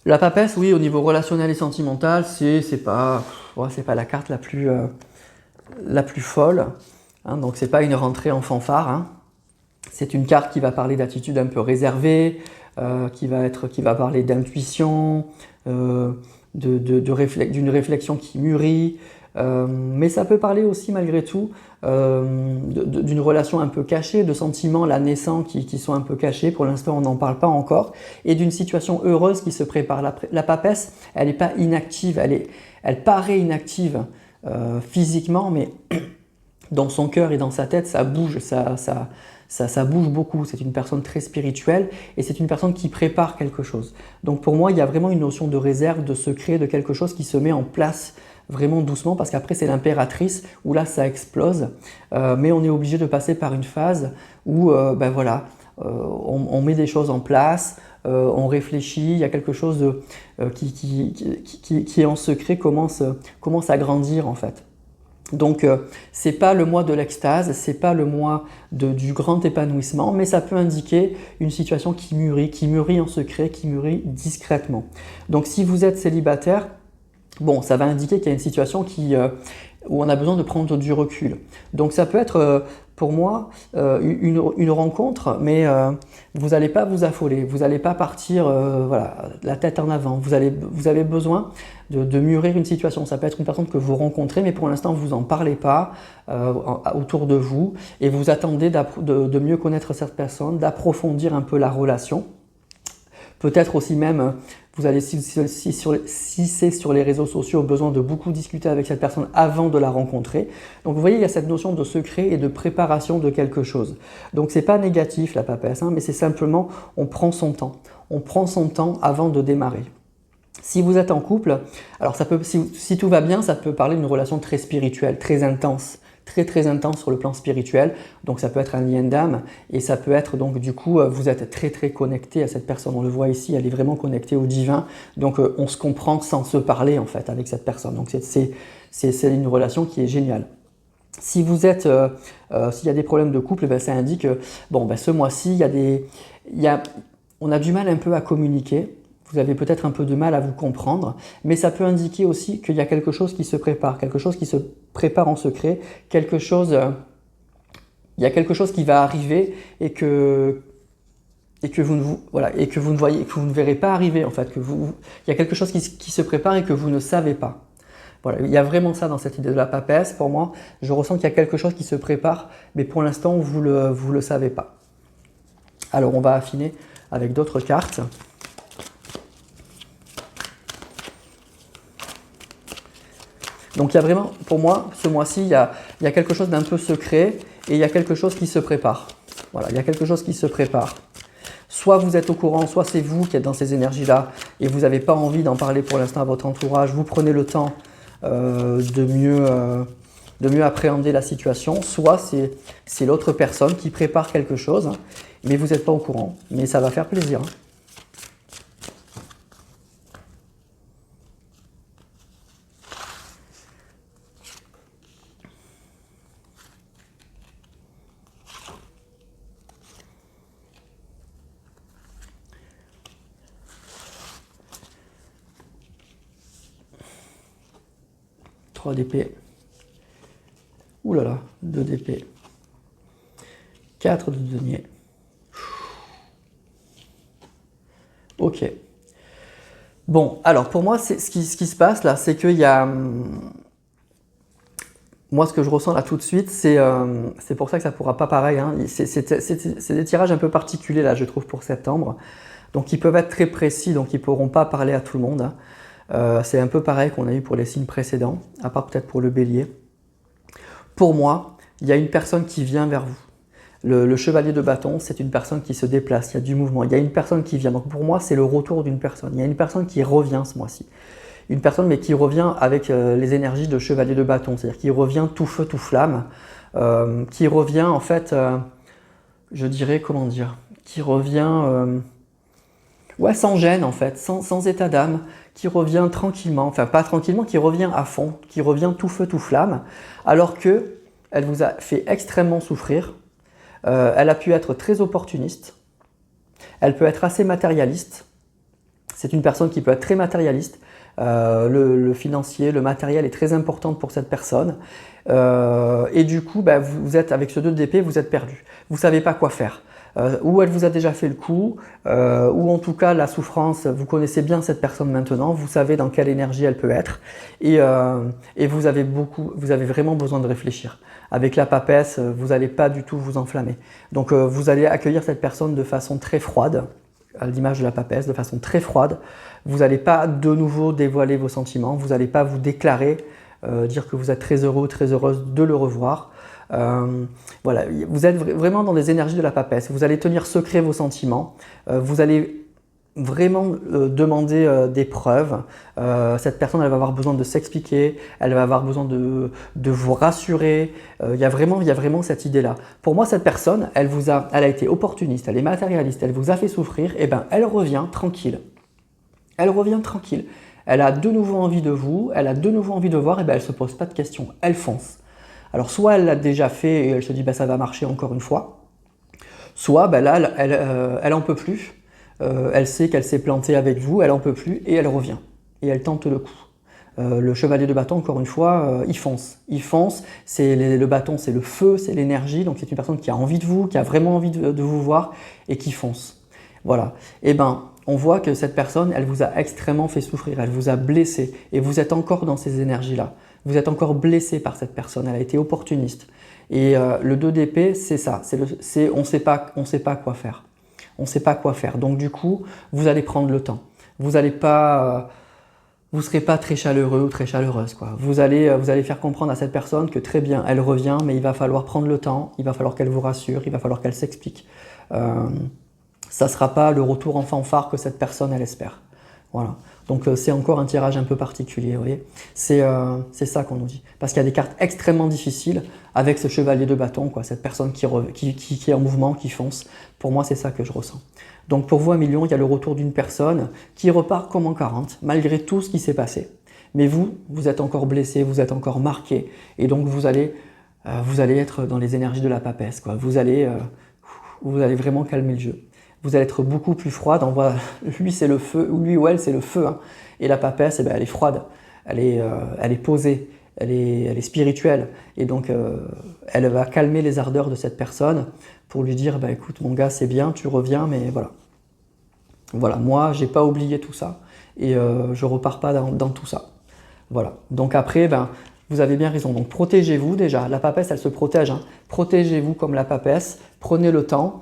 Speaker 1: La papesse, oui, au niveau relationnel et sentimental, c'est pas la carte la plus folle. Hein, donc, c'est pas une rentrée en fanfare. Hein. C'est une carte qui va parler d'attitude un peu réservée, qui va parler d'intuition, d'une réflexion qui mûrit. Mais ça peut parler aussi malgré tout d'une relation un peu cachée, de sentiments là naissants qui sont un peu cachés. Pour l'instant, on n'en parle pas encore. Et d'une situation heureuse qui se prépare. La papesse, elle n'est pas inactive, elle paraît inactive physiquement, mais dans son cœur et dans sa tête, ça bouge, ça bouge beaucoup. C'est une personne très spirituelle et c'est une personne qui prépare quelque chose. Donc pour moi, il y a vraiment une notion de réserve, de secret, de quelque chose qui se met en place vraiment doucement, parce qu'après c'est l'impératrice où là ça explose, mais on est obligé de passer par une phase où on met des choses en place, on réfléchit, il y a quelque chose qui est en secret, commence à grandir en fait. Donc c'est pas le mois de l'extase, c'est pas le mois du grand épanouissement, mais ça peut indiquer une situation qui mûrit en secret, qui mûrit discrètement. Donc si vous êtes célibataire, bon, ça va indiquer qu'il y a une situation où on a besoin de prendre du recul. Donc ça peut être pour moi une rencontre, mais vous n'allez pas vous affoler, vous n'allez pas partir la tête en avant. Vous avez besoin de mûrir une situation. Ça peut être une personne que vous rencontrez, mais pour l'instant vous n'en parlez pas autour de vous et vous attendez de mieux connaître cette personne, d'approfondir un peu la relation. Peut-être aussi même, vous allez, si c'est sur les réseaux sociaux, besoin de beaucoup discuter avec cette personne avant de la rencontrer. Donc vous voyez, il y a cette notion de secret et de préparation de quelque chose. Donc c'est pas négatif la papesse, hein, mais c'est simplement, on prend son temps. On prend son temps avant de démarrer. Si vous êtes en couple, alors si tout va bien, ça peut parler d'une relation très spirituelle, très intense. Très intense sur le plan spirituel, donc ça peut être un lien d'âme et ça peut être donc du coup vous êtes très connecté à cette personne, on le voit ici, elle est vraiment connectée au divin, donc on se comprend sans se parler en fait avec cette personne, donc c'est une relation qui est géniale. Si vous êtes, s'il y a des problèmes de couple, ben, ça indique que bon, ben, ce mois-ci, on a du mal un peu à communiquer. Vous avez peut-être un peu de mal à vous comprendre, mais ça peut indiquer aussi qu'il y a quelque chose qui se prépare, quelque chose qui se prépare en secret, il y a quelque chose qui va arriver et que vous ne voilà, et que vous ne voyez, que vous ne verrez pas arriver en fait, il y a quelque chose qui se prépare et que vous ne savez pas. Voilà, il y a vraiment ça dans cette idée de la papesse. Pour moi, je ressens qu'il y a quelque chose qui se prépare, mais pour l'instant, vous le savez pas. Alors, on va affiner avec d'autres cartes. Donc, il y a vraiment, pour moi, ce mois-ci, il y a quelque chose d'un peu secret et il y a quelque chose qui se prépare. Voilà, il y a quelque chose qui se prépare. Soit vous êtes au courant, soit c'est vous qui êtes dans ces énergies-là et vous n'avez pas envie d'en parler pour l'instant à votre entourage. Vous prenez le temps de mieux appréhender la situation, soit c'est l'autre personne qui prépare quelque chose, mais vous n'êtes pas au courant, mais ça va faire plaisir. 3 d'épée. Ouh là là, 2 d'épée. 4 de denier. Ok. Bon, alors pour moi, ce qui se passe là, c'est qu'il y a... Moi, ce que je ressens là tout de suite, c'est pour ça que ça ne pourra pas pareil. Hein. C'est des tirages un peu particuliers là, je trouve, pour septembre. Donc, ils peuvent être très précis, donc ils ne pourront pas parler à tout le monde. C'est un peu pareil qu'on a eu pour les signes précédents, à part peut-être pour le bélier. Pour moi, il y a une personne qui vient vers vous. Le chevalier de bâton, c'est une personne qui se déplace, il y a du mouvement, il y a une personne qui vient. Donc pour moi, c'est le retour d'une personne. Il y a une personne qui revient ce mois-ci. Une personne, mais qui revient avec les énergies de chevalier de bâton, c'est-à-dire qui revient tout feu, tout flamme, qui revient en fait, je dirais, comment dire, qui revient, ouais, sans gêne en fait, sans état d'âme, qui revient tranquillement, enfin pas tranquillement, qui revient à fond, qui revient tout feu, tout flamme, alors que elle vous a fait extrêmement souffrir. Elle a pu être très opportuniste, elle peut être assez matérialiste, c'est une personne qui peut être très matérialiste, le financier, le matériel est très important pour cette personne, et du coup, bah, vous êtes avec ce 2 d'épée, vous êtes perdu, vous ne savez pas quoi faire. Ou elle vous a déjà fait le coup, ou en tout cas la souffrance, vous connaissez bien cette personne maintenant, vous savez dans quelle énergie elle peut être, et vous avez vraiment besoin de réfléchir. Avec la papesse, vous n'allez pas du tout vous enflammer. Donc vous allez accueillir cette personne de façon très froide, à l'image de la papesse, de façon très froide. Vous n'allez pas de nouveau dévoiler vos sentiments, vous n'allez pas vous déclarer, dire que vous êtes très heureux ou très heureuse de le revoir. Voilà, vous êtes vraiment dans les énergies de la papesse. Vous allez tenir secret vos sentiments. Vous allez vraiment demander des preuves. Cette personne, elle va avoir besoin de s'expliquer. Elle va avoir besoin de vous rassurer. Il y a vraiment cette idée-là. Pour moi, cette personne, elle a été opportuniste, elle est matérialiste, elle vous a fait souffrir. Et ben, elle revient tranquille. Elle revient tranquille. Elle a de nouveau envie de vous. Elle a de nouveau envie de voir. Et ben, elle se pose pas de questions. Elle fonce. Alors soit elle l'a déjà fait et elle se dit bah, ça va marcher encore une fois, soit bah, là elle en peut plus, elle sait qu'elle s'est plantée avec vous, elle en peut plus et elle revient et elle tente le coup. Le chevalier de bâton, encore une fois, il fonce. Le bâton c'est le feu, c'est l'énergie, donc c'est une personne qui a envie de vous, qui a vraiment envie de vous voir et qui fonce. Voilà. Et ben on voit que cette personne, elle vous a extrêmement fait souffrir, elle vous a blessé et vous êtes encore dans ces énergies-là. Vous êtes encore blessé par cette personne, elle a été opportuniste. Et le 2 d'épée, c'est ça, on ne sait pas quoi faire. On ne sait pas quoi faire. Donc du coup, vous allez prendre le temps. Vous serez pas très chaleureux ou très chaleureuse, quoi. Vous allez faire comprendre à cette personne que très bien, elle revient, mais il va falloir prendre le temps, il va falloir qu'elle vous rassure, il va falloir qu'elle s'explique. Ça ne sera pas le retour en fanfare que cette personne, elle espère. Voilà. Donc c'est encore un tirage un peu particulier, vous voyez. C'est ça qu'on nous dit. Parce qu'il y a des cartes extrêmement difficiles avec ce chevalier de bâton, quoi, cette personne qui est en mouvement, qui fonce. Pour moi, c'est ça que je ressens. Donc pour vous, 1 million, il y a le retour d'une personne qui repart comme en 40, malgré tout ce qui s'est passé. Mais vous êtes encore blessé, vous êtes encore marqué. Et donc vous allez vous allez être dans les énergies de la papesse, quoi. Vous allez vraiment calmer le jeu. Vous allez être beaucoup plus froide. On voit, lui c'est le feu, lui ou elle c'est le feu, hein. Et la papesse, eh ben, elle est froide, elle est posée, elle est spirituelle. Et donc elle va calmer les ardeurs de cette personne pour lui dire, bah, écoute mon gars, c'est bien, tu reviens, mais voilà. Voilà, moi j'ai pas oublié tout ça et je repars pas dans tout ça. Voilà, donc après, ben, vous avez bien raison. Donc protégez-vous déjà. La papesse, elle se protège, hein. Protégez-vous comme la papesse. Prenez le temps.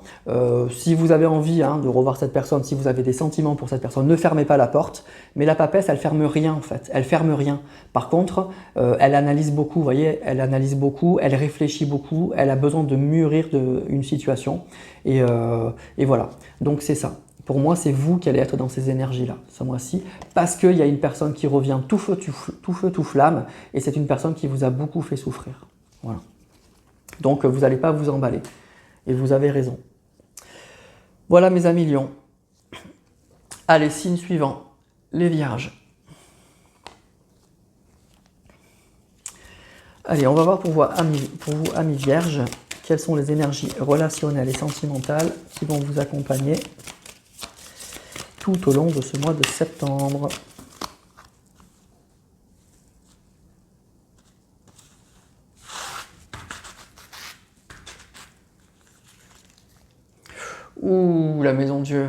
Speaker 1: Si vous avez envie, hein, de revoir cette personne, si vous avez des sentiments pour cette personne, ne fermez pas la porte. Mais la papesse, elle ferme rien en fait. Elle ferme rien. Par contre, elle analyse beaucoup. Vous voyez, elle analyse beaucoup. Elle réfléchit beaucoup. Elle a besoin de mûrir une situation. Et voilà. Donc c'est ça. Pour moi, c'est vous qui allez être dans ces énergies-là, ce mois-ci, parce qu'il y a une personne qui revient tout feu, tout flamme, et c'est une personne qui vous a beaucoup fait souffrir. Voilà. Donc, vous n'allez pas vous emballer. Et vous avez raison. Voilà, mes amis lions. Allez, signe suivant, les vierges. Allez, on va voir pour vous, amis vierges, quelles sont les énergies relationnelles et sentimentales qui vont vous accompagner tout au long de ce mois de septembre. Ouh, la maison Dieu.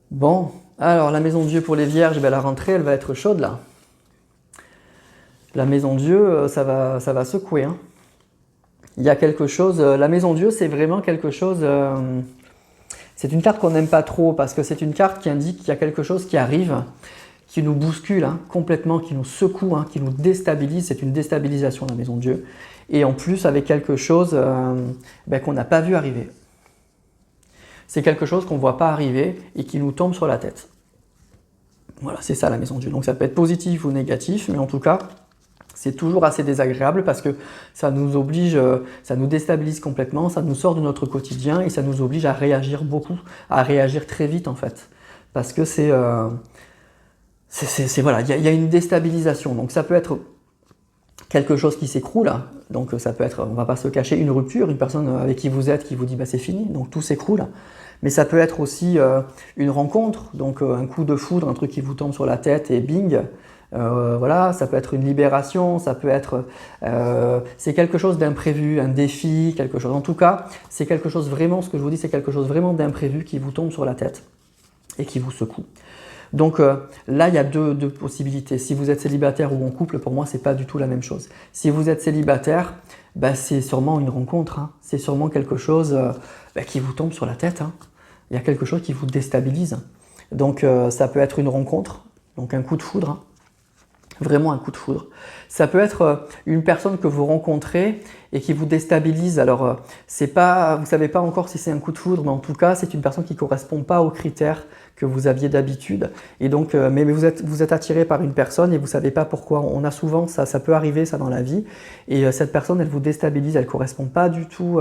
Speaker 1: Bon, alors la maison Dieu pour les vierges, ben, la rentrée, elle va être chaude là. La maison Dieu, ça va secouer, hein. Il y a quelque chose, la maison Dieu, c'est vraiment quelque chose... c'est une carte qu'on n'aime pas trop parce que c'est une carte qui indique qu'il y a quelque chose qui arrive, qui nous bouscule, hein, complètement, qui nous secoue, hein, qui nous déstabilise. C'est une déstabilisation, la maison Dieu. Et en plus, avec quelque chose ben, qu'on n'a pas vu arriver. C'est quelque chose qu'on ne voit pas arriver et qui nous tombe sur la tête. Voilà, c'est ça la maison Dieu. Donc ça peut être positif ou négatif, mais en tout cas, c'est toujours assez désagréable parce que ça nous oblige, ça nous déstabilise complètement, ça nous sort de notre quotidien et ça nous oblige à réagir beaucoup, à réagir très vite en fait. Parce que voilà, il y a une déstabilisation. Donc ça peut être quelque chose qui s'écroule, donc ça peut être, on va pas se cacher, une rupture, une personne avec qui vous êtes qui vous dit bah c'est fini, donc tout s'écroule. Mais ça peut être aussi une rencontre, donc un coup de foudre, un truc qui vous tombe sur la tête et bing. Voilà, ça peut être une libération, ça peut être, c'est quelque chose d'imprévu, un défi, quelque chose. En tout cas, c'est quelque chose vraiment, ce que je vous dis, c'est quelque chose vraiment d'imprévu qui vous tombe sur la tête et qui vous secoue. Donc là, il y a deux possibilités. Si vous êtes célibataire ou en couple, pour moi, c'est pas du tout la même chose. Si vous êtes célibataire, bah, c'est sûrement une rencontre, hein. C'est sûrement quelque chose qui vous tombe sur la tête, hein. Il y a quelque chose qui vous déstabilise. Donc ça peut être une rencontre, donc un coup de foudre, hein. Vraiment un coup de foudre. Ça peut être une personne que vous rencontrez et qui vous déstabilise. Alors, c'est pas, vous ne savez pas encore si c'est un coup de foudre, mais en tout cas, c'est une personne qui ne correspond pas aux critères que vous aviez d'habitude. Et donc, mais vous êtes attiré par une personne et vous ne savez pas pourquoi. On a souvent, ça peut arriver ça dans la vie. Et cette personne, elle vous déstabilise, elle ne correspond pas du tout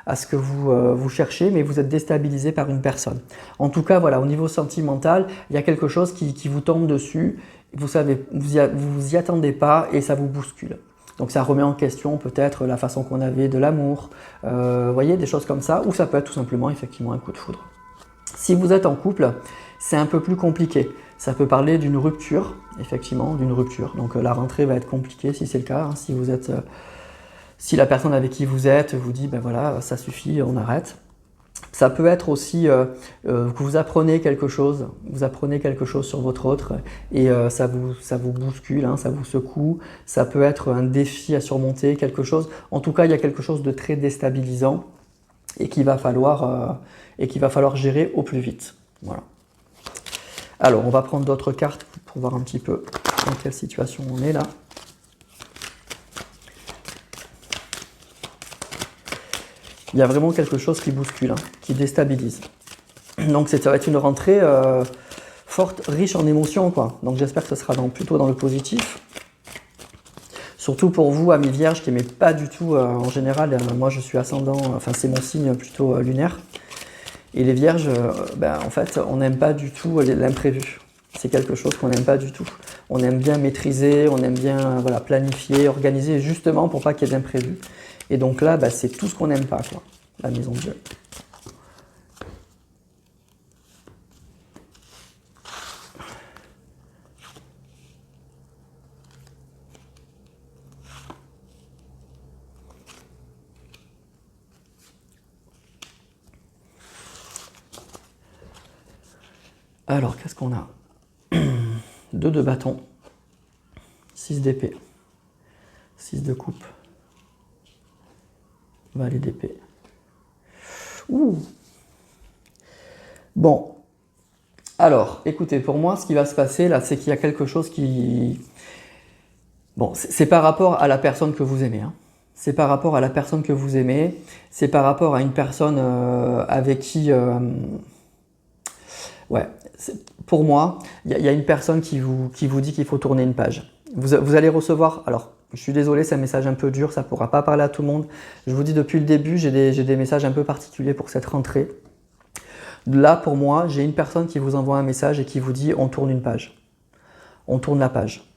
Speaker 1: à ce que vous cherchez, mais vous êtes déstabilisé par une personne. En tout cas, voilà, au niveau sentimental, il y a quelque chose qui vous tombe dessus. Vous savez, vous y attendez pas et ça vous bouscule. Donc ça remet en question peut-être la façon qu'on avait de l'amour, vous voyez, des choses comme ça, ou ça peut être tout simplement effectivement un coup de foudre. Si vous êtes en couple, c'est un peu plus compliqué. Ça peut parler d'une rupture, effectivement, d'une rupture. Donc la rentrée va être compliquée si c'est le cas, hein, si la personne avec qui vous êtes vous dit ben voilà, ça suffit, on arrête. Ça peut être aussi que vous apprenez quelque chose sur votre autre et ça vous bouscule, hein, ça vous secoue. Ça peut être un défi à surmonter, quelque chose. En tout cas, il y a quelque chose de très déstabilisant et qu'il va falloir gérer au plus vite. Voilà. Alors, on va prendre d'autres cartes pour voir un petit peu dans quelle situation on est là. Il y a vraiment quelque chose qui bouscule, hein, qui déstabilise. Donc ça va être une rentrée forte, riche en émotions, quoi. Donc j'espère que ce sera plutôt dans le positif. Surtout pour vous, amis vierges, qui n'aimez pas du tout, en général, moi je suis ascendant, enfin c'est mon signe plutôt lunaire. Et les vierges, en fait, on n'aime pas du tout l'imprévu. C'est quelque chose qu'on n'aime pas du tout. On aime bien maîtriser, on aime bien voilà, planifier, organiser, justement pour pas qu'il y ait d'imprévus. Et donc là, bah, c'est tout ce qu'on n'aime pas, quoi, la maison de Dieu. Alors, qu'est-ce qu'on a? 2 de bâton, 6 d'épée, 6 de coupe, valet d'épée. Ouh. Bon, alors, écoutez, pour moi, ce qui va se passer là, c'est qu'il y a quelque chose qui... Bon, c'est par rapport à la personne que vous aimez, hein. C'est par rapport à la personne que vous aimez, c'est par rapport à une personne avec qui... Ouais, pour moi, il y a une personne qui vous dit qu'il faut tourner une page. Vous allez recevoir, alors je suis désolé, c'est un message un peu dur, ça ne pourra pas parler à tout le monde. Je vous dis depuis le début, j'ai des messages un peu particuliers pour cette rentrée. Là, pour moi, j'ai une personne qui vous envoie un message et qui vous dit on tourne une page. On tourne la page.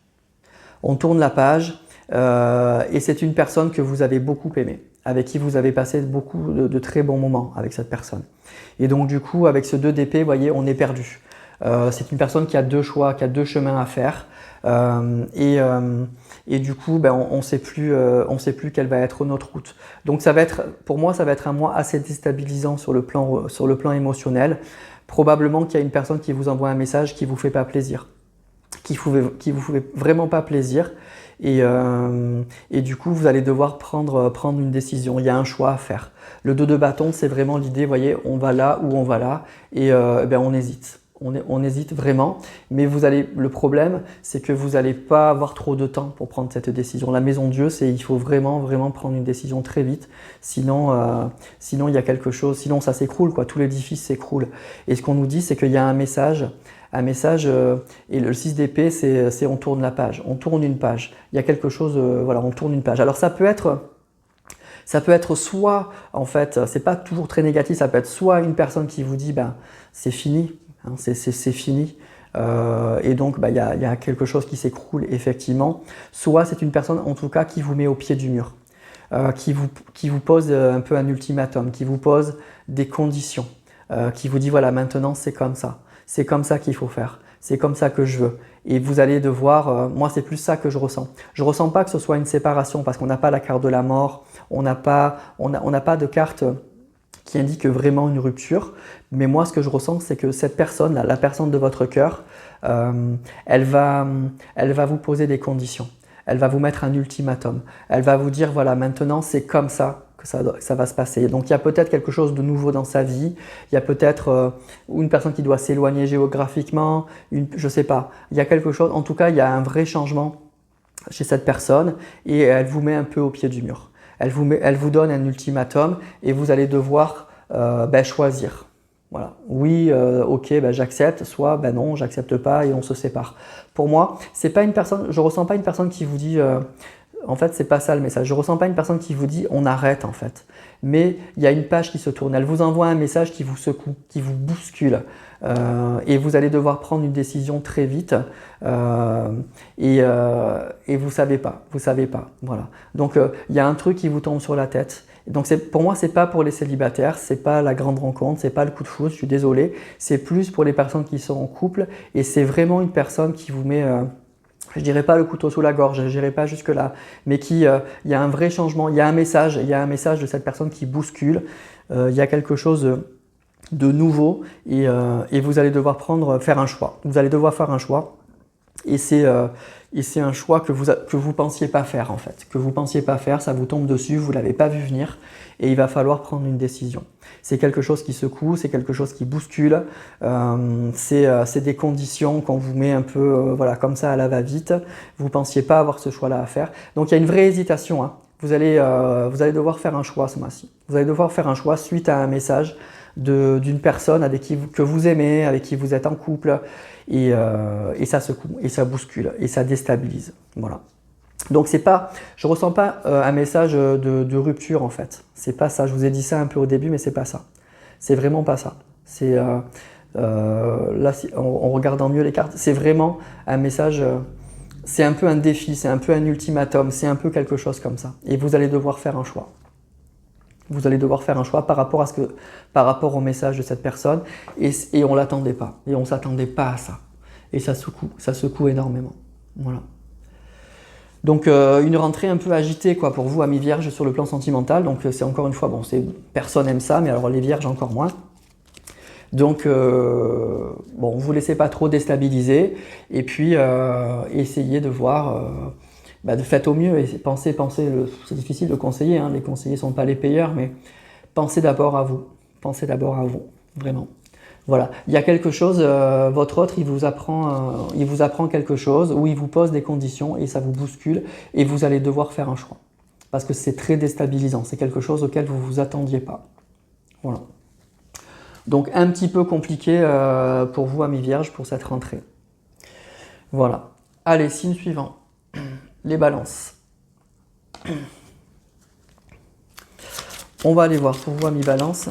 Speaker 1: On tourne la page et c'est une personne que vous avez beaucoup aimée, avec qui vous avez passé beaucoup de très bons moments avec cette personne. Et donc du coup, avec ce 2 d'épée, vous voyez, on est perdu. C'est une personne qui a 2 choix, qui a 2 chemins à faire. Et du coup, ben, on sait plus quelle va être notre route. Donc ça va être, pour moi, ça va être un mois assez déstabilisant sur le plan émotionnel. Probablement qu'il y a une personne qui vous envoie un message qui vous fait pas plaisir, qui vous fait vraiment pas plaisir. Et du coup, vous allez devoir prendre une décision. Il y a un choix à faire. Le 2 de bâton, c'est vraiment l'idée, vous voyez, on va là ou on va là, et ben on hésite. On hésite vraiment, mais le problème, c'est que vous n'allez pas avoir trop de temps pour prendre cette décision. La maison de Dieu, il faut vraiment, vraiment prendre une décision très vite, sinon il y a quelque chose, sinon ça s'écroule, quoi. Tout l'édifice s'écroule. Et ce qu'on nous dit, c'est qu'il y a un message, et le 6 d'épée, c'est on tourne la page, on tourne une page. Il y a quelque chose, voilà, on tourne une page. Alors ça peut être soit, en fait, c'est pas toujours très négatif, ça peut être soit une personne qui vous dit, ben, c'est fini, hein, c'est fini, et donc ben, y a quelque chose qui s'écroule effectivement, soit c'est une personne en tout cas qui vous met au pied du mur, qui vous pose un peu un ultimatum, qui vous pose des conditions, qui vous dit voilà, maintenant c'est comme ça qu'il faut faire. C'est comme ça que je veux. Et vous allez devoir, moi c'est plus ça que je ressens. Je ne ressens pas que ce soit une séparation parce qu'on n'a pas la carte de la mort, on n'a pas de carte qui indique vraiment une rupture. Mais moi ce que je ressens, c'est que cette personne, la personne de votre cœur, elle va vous poser des conditions. Elle va vous mettre un ultimatum. Elle va vous dire voilà, maintenant c'est comme ça que ça va se passer. Donc il y a peut-être quelque chose de nouveau dans sa vie, il y a peut-être une personne qui doit s'éloigner géographiquement, je ne sais pas. Il y a quelque chose, en tout cas il y a un vrai changement chez cette personne et elle vous met un peu au pied du mur. Elle vous donne un ultimatum et vous allez devoir choisir. Voilà. Oui, ok, j'accepte, soit non, j'accepte pas et on se sépare. Pour moi, c'est pas une personne, je ressens pas une personne qui vous dit en fait, c'est pas ça le message. Je ne ressens pas une personne qui vous dit on arrête en fait. Mais il y a une page qui se tourne. Elle vous envoie un message qui vous secoue, qui vous bouscule. Et vous allez devoir prendre une décision très vite. Et vous savez pas. Voilà. Donc il y a un truc qui vous tombe sur la tête. Donc pour moi, c'est pas pour les célibataires, c'est pas la grande rencontre, c'est pas le coup de foudre, je suis désolé. C'est plus pour les personnes qui sont en couple. Et c'est vraiment une personne qui vous met... je dirais pas le couteau sous la gorge, je n'irai pas jusque là, mais il y a un vrai changement, il y a un message de cette personne qui bouscule, il y a quelque chose de nouveau et vous allez devoir faire un choix. Vous allez devoir faire un choix et c'est un choix que vous pensiez pas faire en fait, que vous pensiez pas faire, ça vous tombe dessus, vous l'avez pas vu venir et il va falloir prendre une décision. C'est quelque chose qui secoue, c'est quelque chose qui bouscule, c'est des conditions qu'on vous met un peu voilà, comme ça à la va-vite. Vous ne pensiez pas avoir ce choix-là à faire. Donc il y a une vraie hésitation. Hein. Vous allez devoir faire un choix ce mois-ci. Vous allez devoir faire un choix suite à un message d'une personne que vous aimez, avec qui vous êtes en couple. Et ça secoue, et ça bouscule, et ça déstabilise. Voilà. Donc je ressens pas un message de rupture en fait. C'est pas ça. Je vous ai dit ça un peu au début, mais c'est pas ça. C'est vraiment pas ça. Là, en regardant mieux les cartes, c'est vraiment un message, c'est un peu un défi, c'est un peu un ultimatum, c'est un peu quelque chose comme ça. Et vous allez devoir faire un choix. Vous allez devoir faire un choix par rapport au message de cette personne, et on ne l'attendait pas, et on ne s'attendait pas à ça. Et ça secoue énormément. Voilà. Donc une rentrée un peu agitée quoi, pour vous, amis vierges, sur le plan sentimental. Donc c'est encore une fois, bon, personne n'aime ça, mais alors les vierges encore moins. Donc bon, vous ne laissez pas trop déstabiliser, et puis essayez de voir, faites au mieux, et pensez, c'est difficile de conseiller, hein, les conseillers ne sont pas les payeurs, mais pensez d'abord à vous, vraiment. Voilà, il y a quelque chose, votre autre, il vous apprend quelque chose, ou il vous pose des conditions et ça vous bouscule et vous allez devoir faire un choix. Parce que c'est très déstabilisant, c'est quelque chose auquel vous ne vous attendiez pas. Voilà. Donc un petit peu compliqué pour vous, amis vierges, pour cette rentrée. Voilà. Allez, signe suivant, les balances. On va aller voir pour vous, amis balance.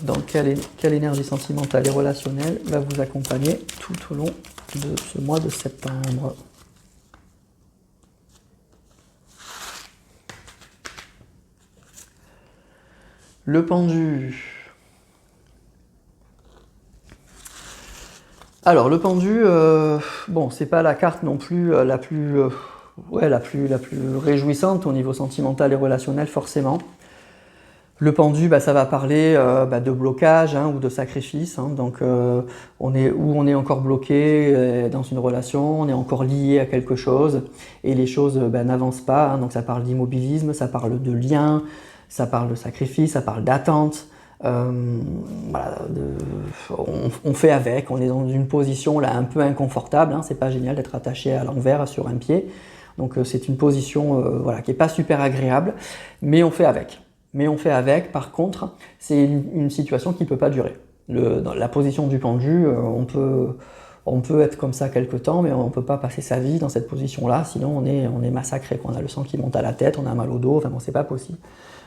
Speaker 1: Donc, quelle énergie sentimentale et relationnelle va vous accompagner tout au long de ce mois de septembre. Le pendu. Alors, le pendu, bon, c'est pas la carte non plus la plus réjouissante au niveau sentimental et relationnel, forcément. Le pendu, ça va parler de blocage ou de sacrifice. Donc, on est encore bloqué dans une relation, on est encore lié à quelque chose et les choses n'avancent pas. Donc, ça parle d'immobilisme, ça parle de lien, ça parle de sacrifice, ça parle d'attente. On fait avec, on est dans une position là un peu inconfortable. C'est pas génial d'être attaché à l'envers sur un pied. Donc, c'est une position qui n'est pas super agréable, mais on fait avec. Par contre, c'est une situation qui ne peut pas durer. Dans la position du pendu, on peut être comme ça quelque temps, mais on ne peut pas passer sa vie dans cette position-là, sinon on est massacré. On a le sang qui monte à la tête, on a mal au dos, c'est pas possible.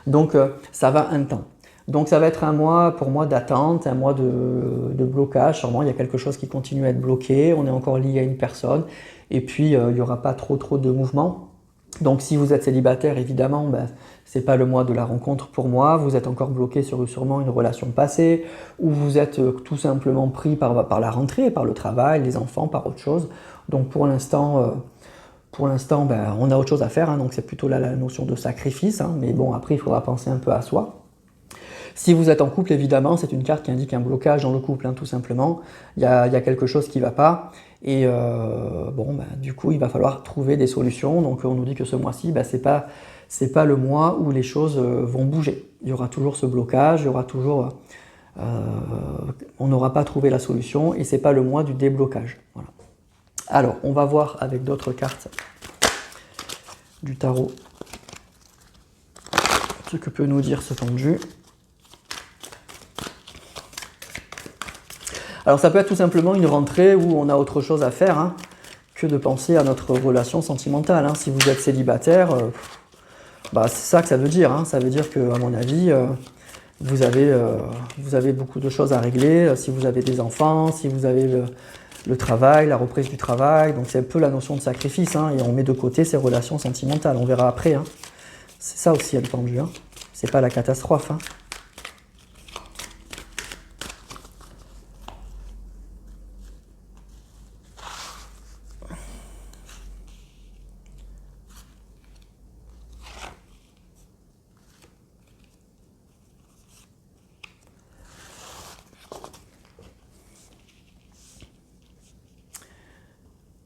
Speaker 1: Donc ça va un temps. Donc ça va être un mois pour moi d'attente, un mois de blocage. Sûrement il y a quelque chose qui continue à être bloqué, on est encore lié à une personne, et puis il n'y aura pas trop de mouvement. Donc si vous êtes célibataire, évidemment, c'est pas le mois de la rencontre pour moi, vous êtes encore bloqué sur sûrement une relation passée, ou vous êtes tout simplement pris par la rentrée, par le travail, les enfants, par autre chose. Donc pour l'instant, on a autre chose à faire, donc c'est plutôt la notion de sacrifice, mais bon, après il faudra penser un peu à soi. Si vous êtes en couple, évidemment, c'est une carte qui indique un blocage dans le couple, tout simplement. Il y a quelque chose qui ne va pas. Et du coup, il va falloir trouver des solutions. Donc, on nous dit que ce mois-ci, c'est pas le mois où les choses vont bouger. Il y aura toujours ce blocage, il y aura toujours, on n'aura pas trouvé la solution, et c'est pas le mois du déblocage. Voilà. Alors, on va voir avec d'autres cartes du tarot ce que peut nous dire ce pendu. Alors ça peut être tout simplement une rentrée où on a autre chose à faire que de penser à notre relation sentimentale. Si vous êtes célibataire, c'est ça que ça veut dire. Ça veut dire que, à mon avis, vous avez beaucoup de choses à régler. Si vous avez des enfants, si vous avez le travail, la reprise du travail. Donc c'est un peu la notion de sacrifice. Et on met de côté ces relations sentimentales. On verra après. C'est ça aussi, le pendu. C'est pas la catastrophe.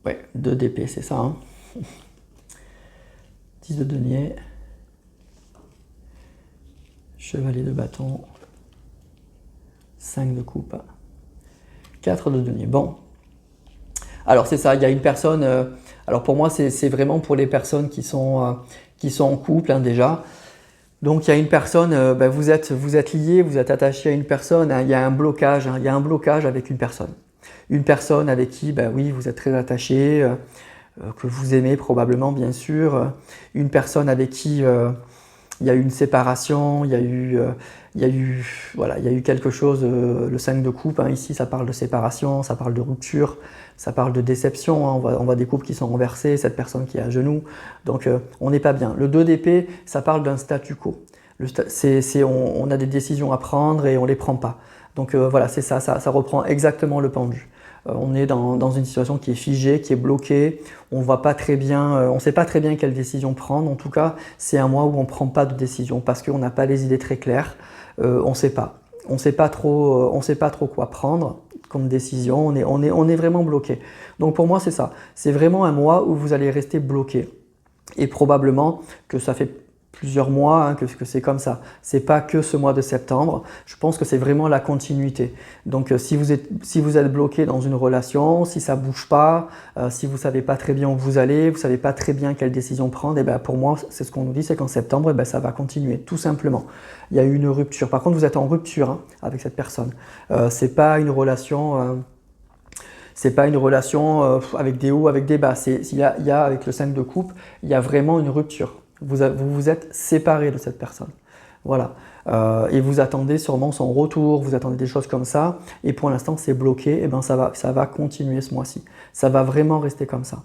Speaker 1: Ouais, 2 d'épée, c'est ça. 10 de denier. Chevalier de bâton. 5 de coupe. 4 de denier. Bon. Alors c'est ça, il y a une personne... alors pour moi, c'est vraiment pour les personnes qui sont en couple déjà. Donc il y a une personne, vous êtes lié, vous êtes attaché à une personne, il y a un blocage, il y a un blocage avec une personne. Une personne avec qui, oui, vous êtes très attaché, que vous aimez probablement, bien sûr. Une personne avec qui il y a eu une séparation, il il y a eu, voilà, il y a eu quelque chose, le 5 de coupe, hein, ici ça parle de séparation, ça parle de rupture, ça parle de déception, hein, on voit des couples qui sont renversés, cette personne qui est à genoux, donc on n'est pas bien. Le 2 d'épée, ça parle d'un statu quo. On a des décisions à prendre et on ne les prend pas. Donc voilà, c'est ça, ça reprend exactement le pendu. On est dans une situation qui est figée, qui est bloquée, on voit pas très bien, on ne sait pas très bien quelle décision prendre. En tout cas, c'est un mois où on ne prend pas de décision parce qu'on n'a pas les idées très claires, on ne sait pas. On ne sait pas trop quoi prendre comme décision, on est vraiment bloqué. Donc pour moi, c'est ça. C'est vraiment un mois où vous allez rester bloqué. Et probablement que ça fait plusieurs mois hein, que c'est comme ça. C'est pas que ce mois de septembre. Je pense que c'est vraiment la continuité. Donc si vous êtes bloqué dans une relation, si ça bouge pas, si vous savez pas très bien où vous allez, vous savez pas très bien quelle décision prendre, et ben pour moi c'est ce qu'on nous dit, c'est qu'en septembre, et ben ça va continuer tout simplement. Il y a eu une rupture. Par contre, vous êtes en rupture hein, avec cette personne. C'est pas une relation. C'est pas une relation avec des hauts, avec des bas. Il y a avec le 5 de coupe, il y a vraiment une rupture. Vous vous êtes séparé de cette personne. Voilà. Et vous attendez sûrement son retour, vous attendez des choses comme ça. Et pour l'instant, c'est bloqué. Et ben ça va continuer ce mois-ci. Ça va vraiment rester comme ça.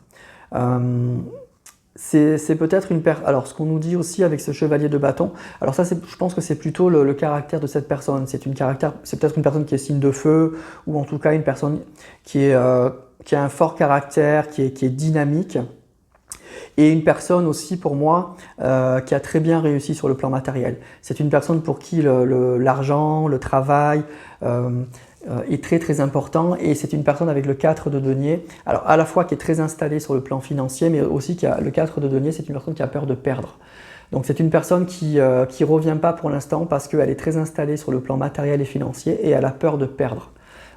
Speaker 1: C'est peut-être une personne. Alors, ce qu'on nous dit aussi avec ce chevalier de bâton, alors ça, je pense que c'est plutôt le caractère de cette personne. C'est peut-être une personne qui est signe de feu, ou en tout cas une personne qui a un fort caractère, qui est dynamique. Et une personne aussi, pour moi, qui a très bien réussi sur le plan matériel. C'est une personne pour qui l'argent, le travail est très très important, et c'est une personne avec le 4 de denier, alors à la fois qui est très installée sur le plan financier, mais aussi qui a le 4 de denier, c'est une personne qui a peur de perdre. Donc c'est une personne qui ne revient pas pour l'instant parce qu'elle est très installée sur le plan matériel et financier et elle a peur de perdre.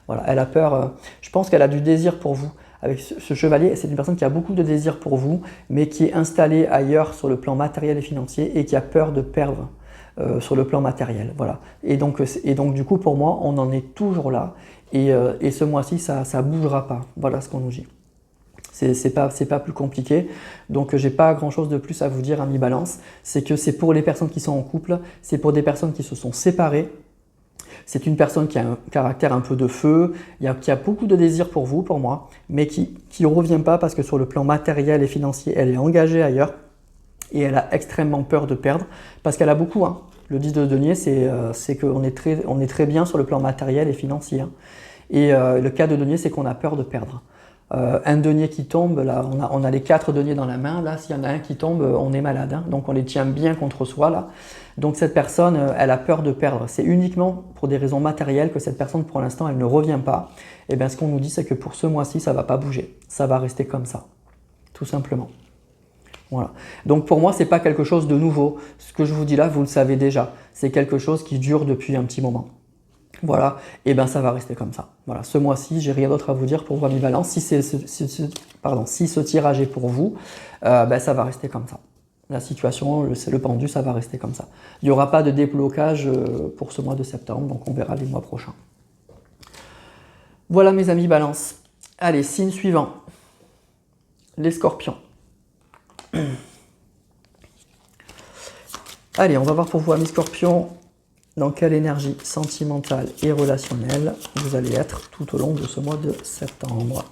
Speaker 1: Voilà, elle a peur, je pense qu'elle a du désir pour vous. Avec ce chevalier, c'est une personne qui a beaucoup de désir pour vous, mais qui est installée ailleurs sur le plan matériel et financier et qui a peur de perdre sur le plan matériel. Voilà. Et donc du coup, pour moi, on en est toujours là. Et ce mois-ci, ça ne bougera pas. Voilà ce qu'on nous dit. C'est pas plus compliqué. Donc, j'ai pas grand-chose de plus à vous dire, amis Balance. C'est que c'est pour les personnes qui sont en couple, c'est pour des personnes qui se sont séparées. C'est une personne qui a un caractère un peu de feu, qui a beaucoup de désir pour vous, pour moi, mais qui ne revient pas parce que sur le plan matériel et financier, elle est engagée ailleurs et elle a extrêmement peur de perdre parce qu'elle a beaucoup. Hein. Le 10 de denier, c'est qu'on est très bien sur le plan matériel et financier. Hein. Et le 4 de denier, c'est qu'on a peur de perdre. Un denier qui tombe, là, on a les 4 deniers dans la main, là, s'il y en a un qui tombe, on est malade. Hein. Donc on les tient bien contre soi, là. Donc cette personne, elle a peur de perdre. C'est uniquement pour des raisons matérielles que cette personne, pour l'instant, elle ne revient pas. Et bien ce qu'on nous dit, c'est que pour ce mois-ci, ça ne va pas bouger. Ça va rester comme ça, tout simplement. Voilà. Donc pour moi, ce n'est pas quelque chose de nouveau. Ce que je vous dis là, vous le savez déjà. C'est quelque chose qui dure depuis un petit moment. Voilà, et bien ça va rester comme ça. Voilà, ce mois-ci, j'ai rien d'autre à vous dire pour vos Balance. Si ce tirage est pour vous, ben ça va rester comme ça. La situation, le pendu, ça va rester comme ça. Il n'y aura pas de déblocage pour ce mois de septembre, donc on verra les mois prochains. Voilà mes amis Balance. Allez, signe suivant. Les Scorpions. Allez, on va voir pour vous, amis Scorpions, dans quelle énergie sentimentale et relationnelle vous allez être tout au long de ce mois de septembre.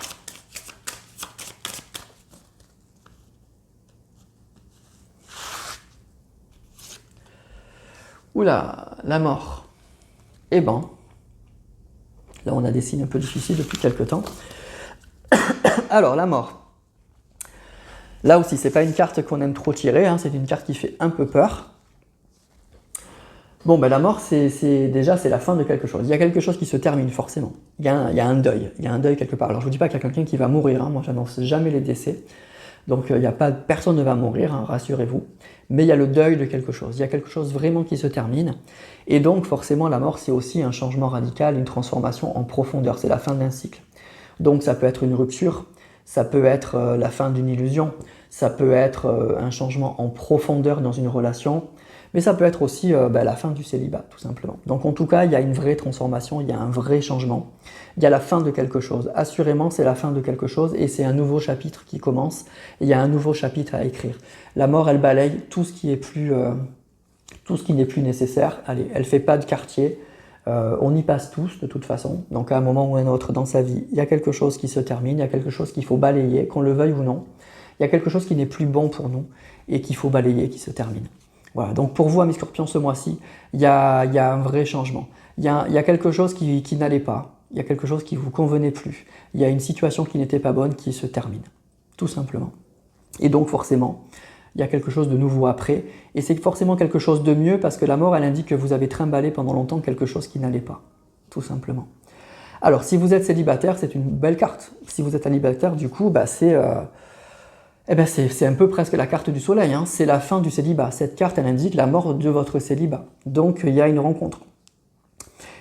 Speaker 1: Oula, la mort. Eh ben, là on a des signes un peu difficiles depuis quelques temps. Alors, la mort. Là aussi, c'est pas une carte qu'on aime trop tirer, hein, c'est une carte qui fait un peu peur. Bon, ben la mort, c'est la fin de quelque chose. Il y a quelque chose qui se termine forcément. Il y a un deuil. Il y a un deuil quelque part. Alors, je ne vous dis pas qu'il y a quelqu'un qui va mourir. Hein. Moi, je n'annonce jamais les décès. Donc, personne ne va mourir, hein, rassurez-vous. Mais il y a le deuil de quelque chose. Il y a quelque chose vraiment qui se termine. Et donc, forcément, la mort, c'est aussi un changement radical, une transformation en profondeur. C'est la fin d'un cycle. Donc, ça peut être une rupture. Ça peut être la fin d'une illusion. Ça peut être un changement en profondeur dans une relation. Mais ça peut être aussi la fin du célibat, tout simplement. Donc en tout cas, il y a une vraie transformation, il y a un vrai changement. Il y a la fin de quelque chose. Assurément, c'est la fin de quelque chose et c'est un nouveau chapitre qui commence. Et il y a un nouveau chapitre à écrire. La mort, elle balaye tout ce qui est plus tout ce qui n'est plus nécessaire. Allez, elle ne fait pas de quartier. On y passe tous de toute façon. Donc à un moment ou à un autre dans sa vie, il y a quelque chose qui se termine, il y a quelque chose qu'il faut balayer, qu'on le veuille ou non. Il y a quelque chose qui n'est plus bon pour nous et qu'il faut balayer, qui se termine. Voilà, donc pour vous, amis scorpions, ce mois-ci, il y a un vrai changement. Il y a quelque chose qui n'allait pas, il y a quelque chose qui ne vous convenait plus, il y a une situation qui n'était pas bonne qui se termine, tout simplement. Et donc forcément, il y a quelque chose de nouveau après, et c'est forcément quelque chose de mieux parce que la mort, elle indique que vous avez trimballé pendant longtemps quelque chose qui n'allait pas, tout simplement. Alors, si vous êtes célibataire, c'est une belle carte. Si vous êtes célibataire, du coup, c'est un peu presque la carte du soleil, hein. C'est la fin du célibat. Cette carte, elle indique la mort de votre célibat. Donc, il y a une rencontre.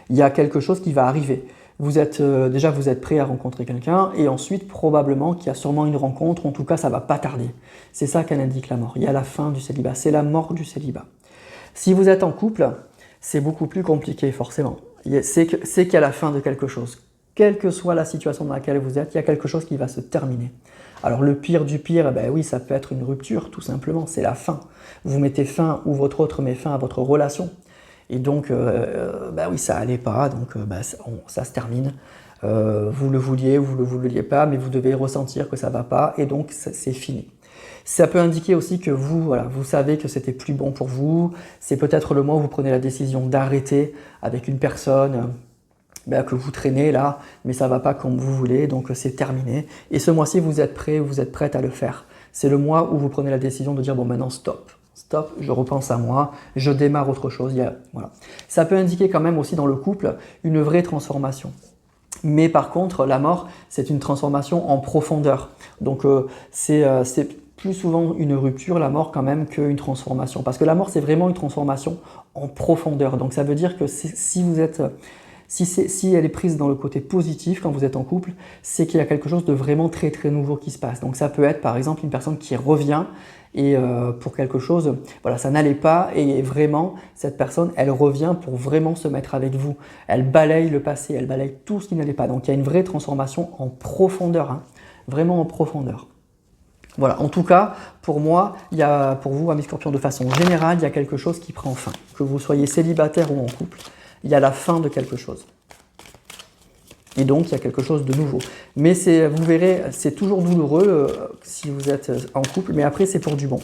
Speaker 1: Il y a quelque chose qui va arriver. Vous êtes prêt à rencontrer quelqu'un, et ensuite, probablement qu'il y a sûrement une rencontre, en tout cas, ça ne va pas tarder. C'est ça qu'elle indique la mort. Il y a la fin du célibat, c'est la mort du célibat. Si vous êtes en couple, c'est beaucoup plus compliqué, forcément. C'est qu'il y a la fin de quelque chose. Quelle que soit la situation dans laquelle vous êtes, il y a quelque chose qui va se terminer. Alors le pire du pire, oui, ça peut être une rupture, tout simplement, c'est la fin. Vous mettez fin, ou votre autre met fin à votre relation. Et donc, oui, ça allait pas, donc ça se termine. Vous le vouliez ou vous le vouliez pas, mais vous devez ressentir que ça va pas, et donc c'est fini. Ça peut indiquer aussi que vous savez que c'était plus bon pour vous. C'est peut-être le mois où vous prenez la décision d'arrêter avec une personne que vous traînez là, mais ça va pas comme vous voulez, donc c'est terminé. Et ce mois-ci, vous êtes prêt, vous êtes prête à le faire. C'est le mois où vous prenez la décision de dire bon, maintenant stop, je repense à moi, je démarre autre chose. Voilà. Ça peut indiquer quand même aussi dans le couple une vraie transformation. Mais par contre, la mort, c'est une transformation en profondeur. Donc c'est plus souvent une rupture, la mort, quand même, qu'une transformation. Parce que la mort, c'est vraiment une transformation en profondeur. Donc ça veut dire que si elle est prise dans le côté positif quand vous êtes en couple, c'est qu'il y a quelque chose de vraiment très très nouveau qui se passe. Donc ça peut être par exemple une personne qui revient et pour quelque chose, voilà, ça n'allait pas, et vraiment cette personne, elle revient pour vraiment se mettre avec vous. Elle balaye le passé, elle balaye tout ce qui n'allait pas. Donc il y a une vraie transformation en profondeur, hein, vraiment en profondeur. Voilà, en tout cas, pour moi, pour vous, amis scorpions, de façon générale, il y a quelque chose qui prend fin. Que vous soyez célibataire ou en couple, il y a la fin de quelque chose. Et donc, il y a quelque chose de nouveau. Mais vous verrez, c'est toujours douloureux si vous êtes en couple, mais après, c'est pour du bon.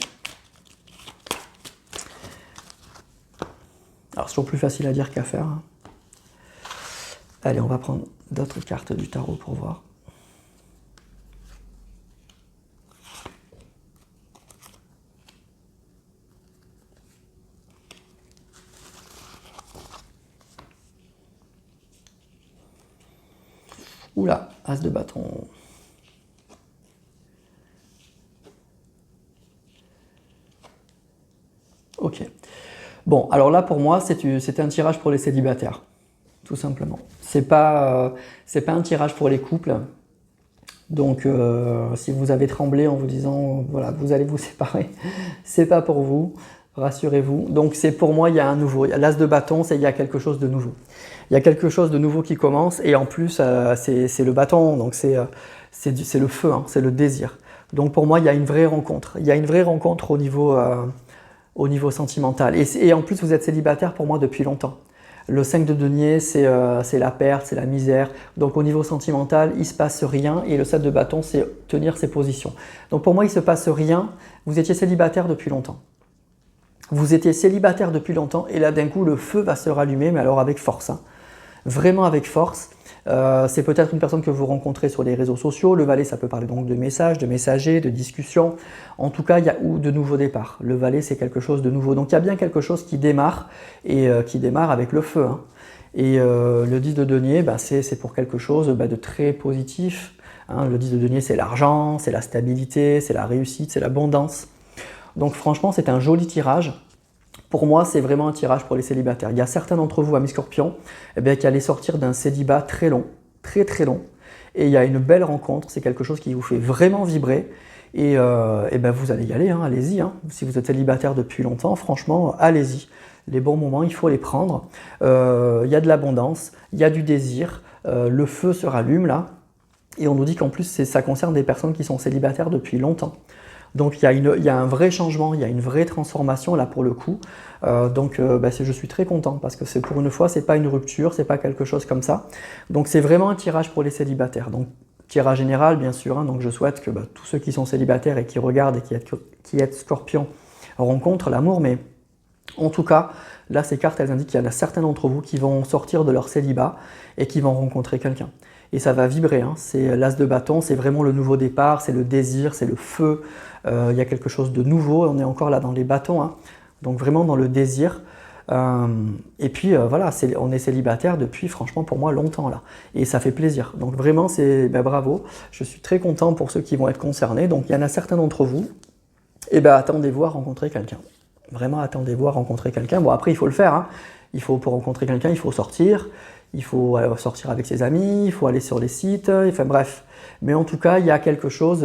Speaker 1: Alors, c'est toujours plus facile à dire qu'à faire, hein. Allez, on va prendre d'autres cartes du tarot pour voir. Oula, as de bâton. Ok. Bon, alors là, pour moi, c'était un tirage pour les célibataires, tout simplement. C'est pas un tirage pour les couples. Donc, si vous avez tremblé en vous disant, voilà, vous allez vous séparer, c'est pas pour vous, rassurez-vous. Donc, c'est pour moi, il y a un nouveau. L'as de bâton, il y a quelque chose de nouveau. Il y a quelque chose de nouveau qui commence, et en plus, c'est le bâton, donc c'est le feu, hein, c'est le désir. Donc, pour moi, il y a une vraie rencontre. Il y a une vraie rencontre au niveau sentimental. Et en plus, vous êtes célibataire pour moi depuis longtemps. Le 5 de denier, c'est la perte, c'est la misère. Donc au niveau sentimental, il ne se passe rien. Et le 7 de bâton, c'est tenir ses positions. Donc pour moi, il ne se passe rien. Vous étiez célibataire depuis longtemps. Vous étiez célibataire depuis longtemps. Et là, d'un coup, le feu va se rallumer, mais alors avec force, hein. Vraiment avec force. C'est peut-être une personne que vous rencontrez sur les réseaux sociaux. Le valet, ça peut parler donc de messages, de messagers, de discussions. En tout cas, ou de nouveaux départs. Le valet, c'est quelque chose de nouveau. Donc il y a bien quelque chose qui démarre, et qui démarre avec le feu, hein. Et le 10 de denier, c'est pour quelque chose de très positif, hein. Le 10 de denier, c'est l'argent, c'est la stabilité, c'est la réussite, c'est l'abondance. Donc franchement, c'est un joli tirage. Pour moi, c'est vraiment un tirage pour les célibataires. Il y a certains d'entre vous, amis scorpions, qui allaient sortir d'un célibat très long, très très long. Et il y a une belle rencontre, c'est quelque chose qui vous fait vraiment vibrer. Et vous allez y aller, hein, allez-y, hein. Si vous êtes célibataire depuis longtemps, franchement, allez-y. Les bons moments, il faut les prendre. Il y a de l'abondance, il y a du désir, le feu se rallume là. Et on nous dit qu'en plus, ça concerne des personnes qui sont célibataires depuis longtemps. Donc il y a un vrai changement, il y a une vraie transformation là pour le coup. Je suis très content parce que c'est pour une fois, c'est pas une rupture, c'est pas quelque chose comme ça. Donc c'est vraiment un tirage pour les célibataires. Donc tirage général bien sûr, hein, donc je souhaite que tous ceux qui sont célibataires et qui regardent et qui êtes scorpion rencontrent l'amour, mais en tout cas, là ces cartes elles indiquent qu'il y en a certains d'entre vous qui vont sortir de leur célibat et qui vont rencontrer quelqu'un. Et ça va vibrer, hein. C'est l'as de bâton, c'est vraiment le nouveau départ, c'est le désir, c'est le feu, il y a quelque chose de nouveau, on est encore là dans les bâtons, hein. Donc vraiment dans le désir. Et puis voilà, on est célibataire depuis franchement pour moi longtemps là. Et ça fait plaisir. Donc vraiment bravo, je suis très content pour ceux qui vont être concernés. Donc il y en a certains d'entre vous, et attendez-vous à rencontrer quelqu'un. Vraiment attendez-vous à rencontrer quelqu'un. Bon après il faut le faire, hein. Pour rencontrer quelqu'un, il faut sortir. Il faut sortir avec ses amis, il faut aller sur les sites, enfin bref. Mais en tout cas, il y a quelque chose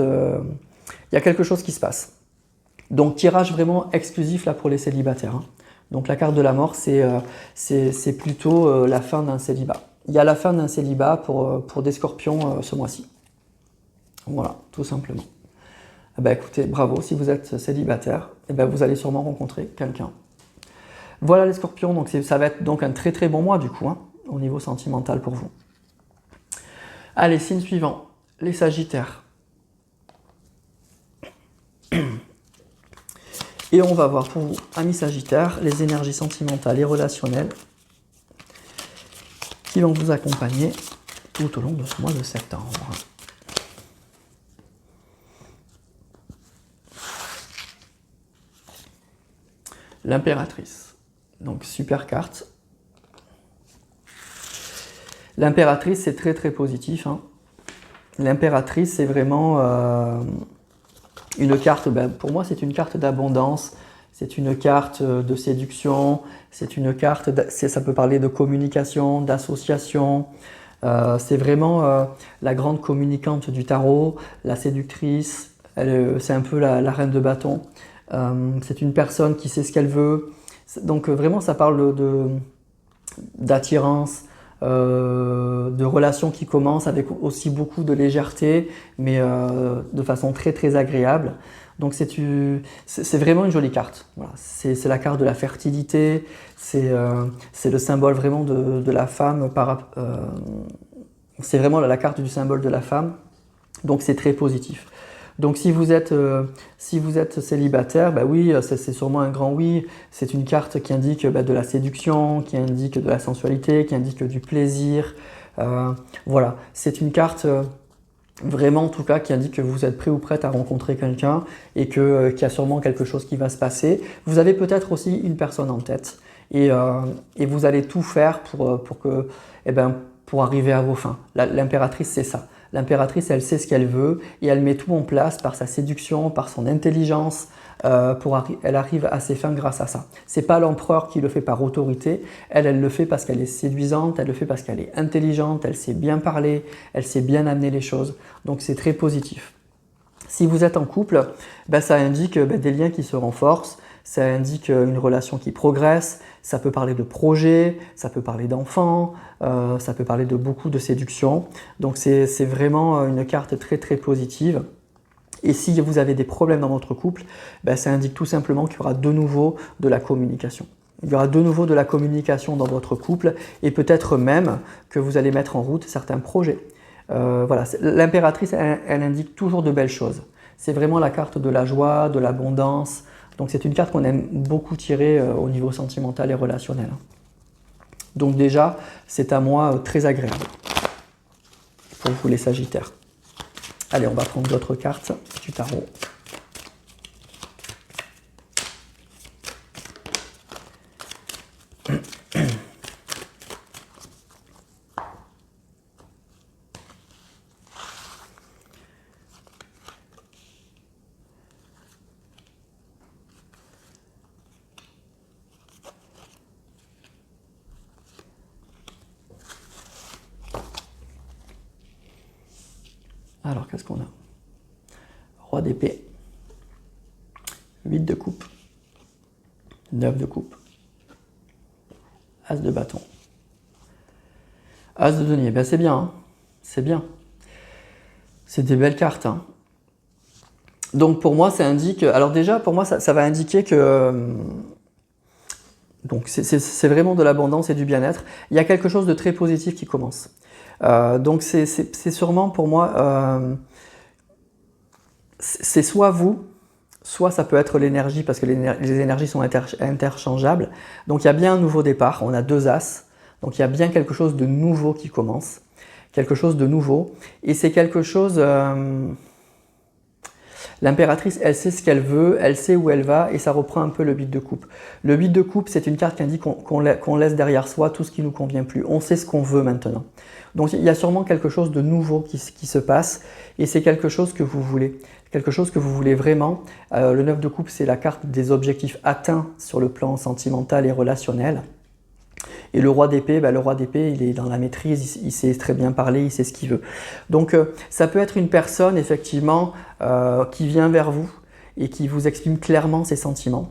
Speaker 1: qui se passe. Donc tirage vraiment exclusif là pour les célibataires, hein. Donc la carte de la mort, c'est plutôt la fin d'un célibat. Il y a la fin d'un célibat pour des scorpions ce mois-ci. Voilà, tout simplement. Écoutez, bravo, si vous êtes célibataire, vous allez sûrement rencontrer quelqu'un. Voilà les scorpions, donc ça va être donc un très très bon mois du coup, hein, au niveau sentimental pour vous. Allez, signe suivant, les sagittaires. Et on va voir pour vous, amis sagittaires, les énergies sentimentales et relationnelles qui vont vous accompagner tout au long de ce mois de septembre. L'impératrice. Donc super carte. L'impératrice, c'est très très positif, hein. L'impératrice, c'est vraiment une carte, pour moi c'est une carte d'abondance, c'est une carte de séduction, c'est une carte, ça peut parler de communication, d'association. C'est vraiment la grande communicante du tarot, la séductrice, c'est un peu la reine de bâton. C'est une personne qui sait ce qu'elle veut. Donc vraiment ça parle d'attirance, de relations qui commencent avec aussi beaucoup de légèreté, mais de façon très très agréable. Donc c'est vraiment une jolie carte. Voilà. C'est la carte de la fertilité, c'est le symbole vraiment de la femme. C'est vraiment la carte du symbole de la femme, donc c'est très positif. Donc si vous êtes célibataire, oui, c'est sûrement un grand oui. C'est une carte qui indique de la séduction, qui indique de la sensualité, qui indique du plaisir. Voilà, c'est une carte vraiment en tout cas qui indique que vous êtes prêt ou prête à rencontrer quelqu'un et qu'il y a sûrement quelque chose qui va se passer. Vous avez peut-être aussi une personne en tête et vous allez tout faire pour arriver à vos fins. L'impératrice, c'est ça. L'impératrice, elle sait ce qu'elle veut et elle met tout en place par sa séduction, par son intelligence. Elle arrive à ses fins grâce à ça. C'est pas l'empereur qui le fait par autorité. Elle le fait parce qu'elle est séduisante, elle le fait parce qu'elle est intelligente, elle sait bien parler, elle sait bien amener les choses. Donc c'est très positif. Si vous êtes en couple, ça indique des liens qui se renforcent, ça indique une relation qui progresse, ça peut parler de projets, ça peut parler d'enfants, ça peut parler de beaucoup de séduction. Donc c'est vraiment une carte très très positive. Et si vous avez des problèmes dans votre couple, ça indique tout simplement qu'il y aura de nouveau de la communication. Il y aura de nouveau de la communication dans votre couple et peut-être même que vous allez mettre en route certains projets. Voilà, l'impératrice, elle indique toujours de belles choses. C'est vraiment la carte de la joie, de l'abondance. Donc c'est une carte qu'on aime beaucoup tirer au niveau sentimental et relationnel. Donc déjà, c'est un mois très agréable pour vous les Sagittaires. Allez, on va prendre d'autres cartes du tarot. Alors, qu'est-ce qu'on a? Roi d'épée, 8 de coupe, 9 de coupe, As de bâton, As de denier. C'est bien, hein, c'est bien. C'est des belles cartes, hein. Donc pour moi, ça indique... Alors déjà, pour moi, ça va indiquer que... donc c'est vraiment de l'abondance et du bien-être. Il y a quelque chose de très positif qui commence. Donc c'est sûrement pour moi... c'est soit vous, soit ça peut être l'énergie, parce que les énergies sont interchangeables. Donc il y a bien un nouveau départ, on a 2 as. Donc il y a bien quelque chose de nouveau qui commence. Quelque chose de nouveau. Et c'est quelque chose... l'impératrice, elle sait ce qu'elle veut, elle sait où elle va, et ça reprend un peu le 8 de coupe. Le 8 de coupe, c'est une carte qui indique qu'on laisse derrière soi tout ce qui ne nous convient plus. On sait ce qu'on veut maintenant. Donc il y a sûrement quelque chose de nouveau qui se passe, et c'est quelque chose que vous voulez. Quelque chose que vous voulez vraiment. Le 9 de coupe, c'est la carte des objectifs atteints sur le plan sentimental et relationnel. Et le roi d'épée, il est dans la maîtrise, il sait très bien parler, il sait ce qu'il veut. Donc ça peut être une personne effectivement qui vient vers vous et qui vous exprime clairement ses sentiments.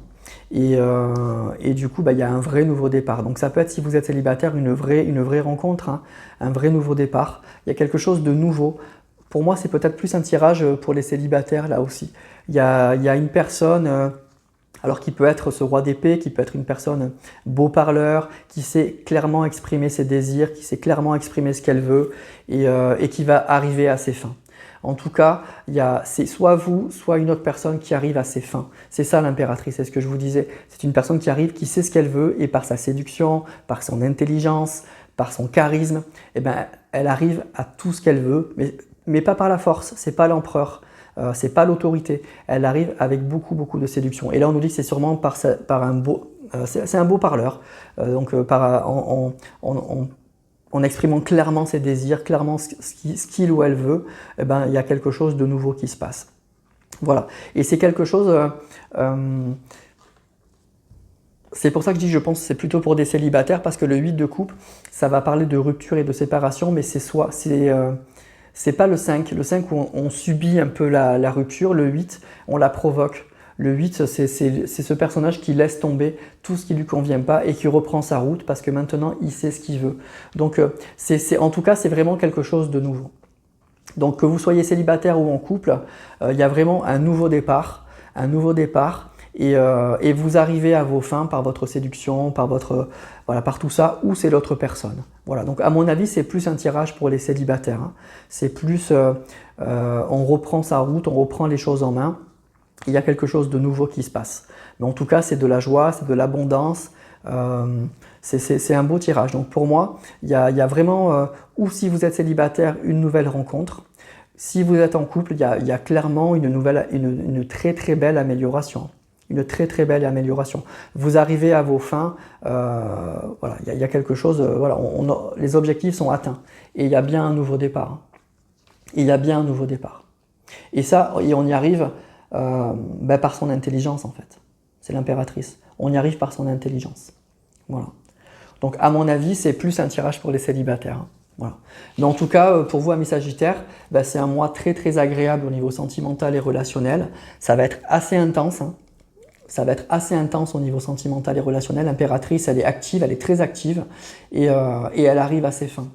Speaker 1: Et du coup, il y a un vrai nouveau départ. Donc ça peut être, si vous êtes célibataire, une vraie rencontre, hein, un vrai nouveau départ. Il y a quelque chose de nouveau. Pour moi, c'est peut-être plus un tirage pour les célibataires là aussi. Il y a une personne... alors qui peut être ce roi d'épée, qui peut être une personne beau parleur, qui sait clairement exprimer ses désirs, qui sait clairement exprimer ce qu'elle veut et qui va arriver à ses fins. En tout cas, c'est soit vous, soit une autre personne qui arrive à ses fins. C'est ça l'impératrice, c'est ce que je vous disais. C'est une personne qui arrive, qui sait ce qu'elle veut et par sa séduction, par son intelligence, par son charisme, elle arrive à tout ce qu'elle veut, mais pas par la force, c'est pas l'empereur. C'est pas l'autorité, elle arrive avec beaucoup de séduction. Et là, on nous dit que c'est sûrement par un beau, c'est un beau parleur. En exprimant clairement ses désirs, clairement ce qu'il ou elle veut, il y a quelque chose de nouveau qui se passe. Voilà. Et c'est quelque chose. C'est pour ça que je dis, je pense que c'est plutôt pour des célibataires, parce que le 8 de coupe, ça va parler de rupture et de séparation, mais c'est pas le 5. Le 5 où on subit un peu la rupture. Le 8, on la provoque. Le 8, c'est ce personnage qui laisse tomber tout ce qui ne lui convient pas et qui reprend sa route parce que maintenant, il sait ce qu'il veut. Donc, en tout cas, c'est vraiment quelque chose de nouveau. Donc, que vous soyez célibataire ou en couple, il y a vraiment un nouveau départ. Et vous arrivez à vos fins par votre séduction, par tout ça, ou c'est l'autre personne. Voilà, donc à mon avis, c'est plus un tirage pour les célibataires. Hein. C'est plus, on reprend sa route, on reprend les choses en main, il y a quelque chose de nouveau qui se passe. Mais en tout cas, c'est de la joie, c'est de l'abondance, c'est un beau tirage. Donc pour moi, il y a vraiment, ou si vous êtes célibataire, une nouvelle rencontre. Si vous êtes en couple, il y a clairement une très belle amélioration. Une très belle amélioration. Vous arrivez à vos fins, voilà, il y a quelque chose, voilà, les objectifs sont atteints. Et il y a bien un nouveau départ. Et ça, on y arrive par son intelligence en fait. C'est l'impératrice. On y arrive par son intelligence. Voilà. Donc à mon avis, c'est plus un tirage pour les célibataires. Hein. Voilà. Mais en tout cas, pour vous, amis Sagittaires, c'est un mois très agréable au niveau sentimental et relationnel. Ça va être assez intense. Hein. Ça va être assez intense au niveau sentimental et relationnel. L'impératrice, elle est active, elle est très active et elle arrive à ses fins.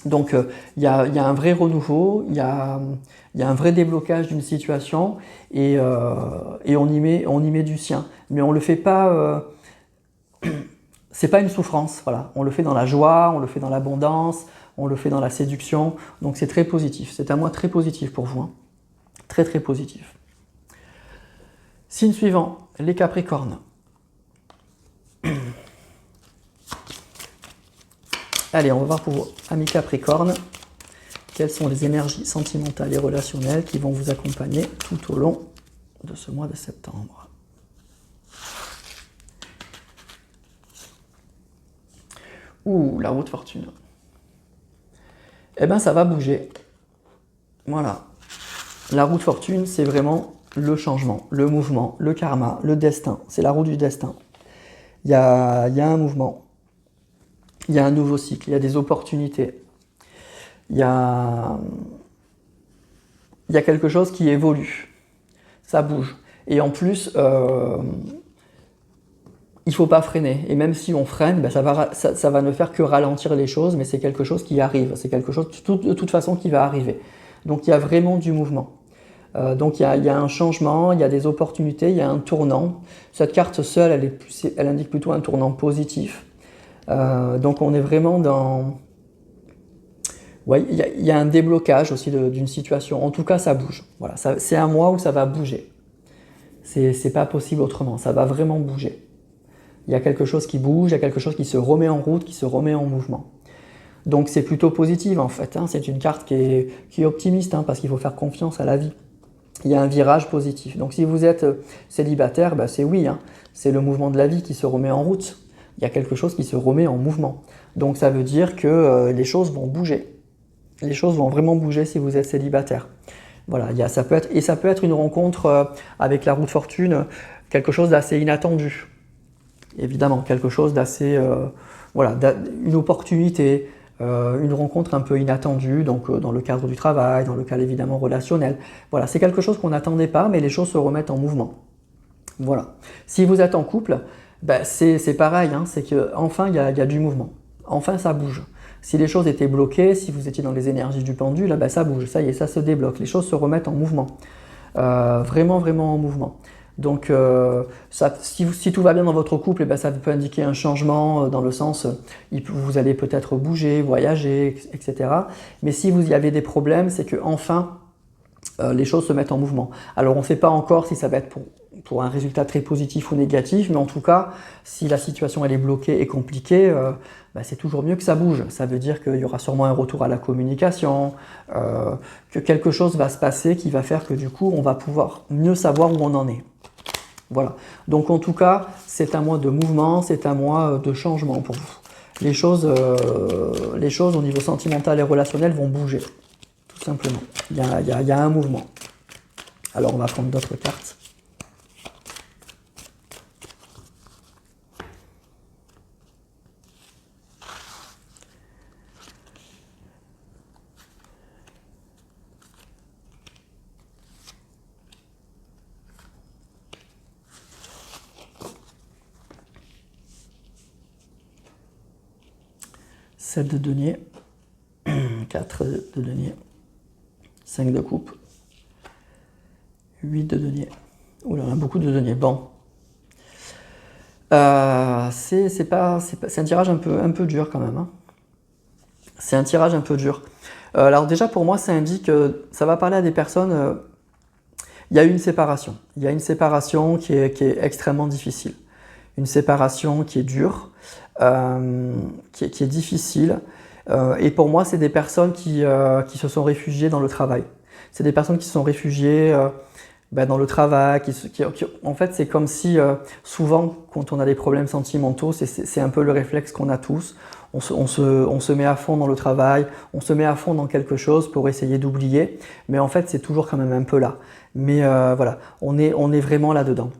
Speaker 1: Donc, il y a un vrai renouveau, il y a un vrai déblocage d'une situation et on y met du sien. Mais on ne le fait pas... c'est pas une souffrance, voilà. On le fait dans la joie, on le fait dans l'abondance, on le fait dans la séduction. Donc, c'est très positif. C'est un mois très positif pour vous. Hein. Très positif. Signe suivant, les Capricornes. Allez, on va voir pour vous, amis Capricornes, quelles sont les énergies sentimentales et relationnelles qui vont vous accompagner tout au long de ce mois de septembre. Ouh, la roue de fortune. Ça va bouger. Voilà. La roue de fortune, c'est vraiment le changement, le mouvement, le karma, le destin. C'est la roue du destin. Il y a un mouvement. Il y a un nouveau cycle. Il y a des opportunités. Il y a quelque chose qui évolue. Ça bouge. Et en plus, il ne faut pas freiner. Et même si on freine, ça va ne faire que ralentir les choses, mais c'est quelque chose qui arrive. C'est quelque chose de toute façon qui va arriver. Donc il y a vraiment du mouvement. Donc il y a un changement, il y a des opportunités, il y a un tournant. Cette carte seule, elle indique plutôt un tournant positif. Donc on est vraiment dans... Ouais, il y a un déblocage aussi d'une situation. En tout cas, ça bouge. Voilà, c'est un mois où ça va bouger. C'est pas possible autrement, ça va vraiment bouger. Il y a quelque chose qui bouge, il y a quelque chose qui se remet en route, qui se remet en mouvement. Donc c'est plutôt positif en fait, hein. C'est une carte qui est optimiste, hein, parce qu'il faut faire confiance à la vie. Il y a un virage positif. Donc si vous êtes célibataire, bah, c'est oui, hein. C'est le mouvement de la vie qui se remet en route. Il y a quelque chose qui se remet en mouvement. Donc ça veut dire que les choses vont bouger. Les choses vont vraiment bouger si vous êtes célibataire. Voilà, ça peut être une rencontre avec la roue de fortune, quelque chose d'assez inattendu. Évidemment, quelque chose d'assez... voilà, une opportunité, une rencontre un peu inattendue, donc dans le cadre du travail, dans le cadre évidemment relationnel. Voilà, c'est quelque chose qu'on n'attendait pas, mais les choses se remettent en mouvement. Voilà. Si vous êtes en couple, ben c'est pareil, hein, c'est qu'enfin il y a du mouvement. Enfin ça bouge. Si les choses étaient bloquées, si vous étiez dans les énergies du pendule, ben ça bouge, ça y est, ça se débloque, les choses se remettent en mouvement. Vraiment, vraiment en mouvement. Donc si tout va bien dans votre couple, ben, ça peut indiquer un changement dans le sens, vous allez peut-être bouger, voyager, etc. Mais si vous y avez des problèmes, c'est que enfin les choses se mettent en mouvement. Alors on ne sait pas encore si ça va être pour un résultat très positif ou négatif, mais en tout cas, si la situation elle est bloquée et compliquée, bah, c'est toujours mieux que ça bouge. Ça veut dire qu'il y aura sûrement un retour à la communication, que quelque chose va se passer qui va faire que du coup, on va pouvoir mieux savoir où on en est. Voilà. Donc en tout cas, c'est un mois de mouvement, c'est un mois de changement pour vous. Les choses au niveau sentimental et relationnel vont bouger, tout simplement. Il y a un mouvement. Alors on va prendre d'autres cartes. Sept de denier, 4 de denier, 5 de coupe, 8 de denier. Oula, on a beaucoup de denier. Bon. C'est un tirage un peu dur quand même, hein. C'est un tirage un peu dur. Alors déjà pour moi ça indique, ça va parler à des personnes, il y a eu une séparation. Il y a une séparation qui est extrêmement difficile. Une séparation qui est dure, qui est difficile. Et pour moi, c'est des personnes qui se sont réfugiées dans le travail. C'est des personnes qui se sont réfugiées dans le travail. En fait, c'est comme si souvent, quand on a des problèmes sentimentaux, c'est un peu le réflexe qu'on a tous. On se met à fond dans le travail, on se met à fond dans quelque chose pour essayer d'oublier. Mais en fait, c'est toujours quand même un peu là. Mais voilà, on est vraiment là-dedans.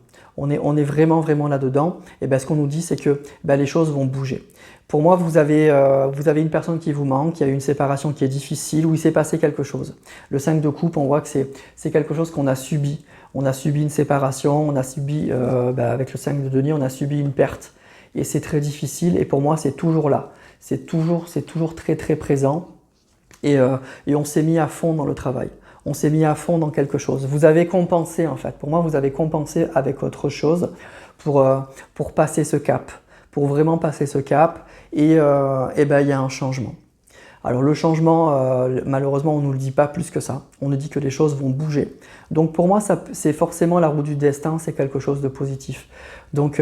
Speaker 1: On est vraiment, vraiment là-dedans. Et ben, ce qu'on nous dit, c'est que les choses vont bouger. Pour moi, vous avez une personne qui vous manque, il y a eu une séparation qui est difficile, où il s'est passé quelque chose. Le 5 de coupe, on voit que c'est quelque chose qu'on a subi. On a subi une séparation, on a subi, avec le 5 de denier, on a subi une perte. Et c'est très difficile, et pour moi, c'est toujours là. C'est toujours très, très présent. Et on s'est mis à fond dans le travail. On s'est mis à fond dans quelque chose. Vous avez compensé en fait. Pour moi, vous avez compensé avec autre chose pour passer ce cap. Pour vraiment passer ce cap. Et il y a un changement. Alors le changement, malheureusement, on ne nous le dit pas plus que ça. On nous dit que les choses vont bouger. Donc pour moi, c'est forcément la roue du destin, c'est quelque chose de positif. Donc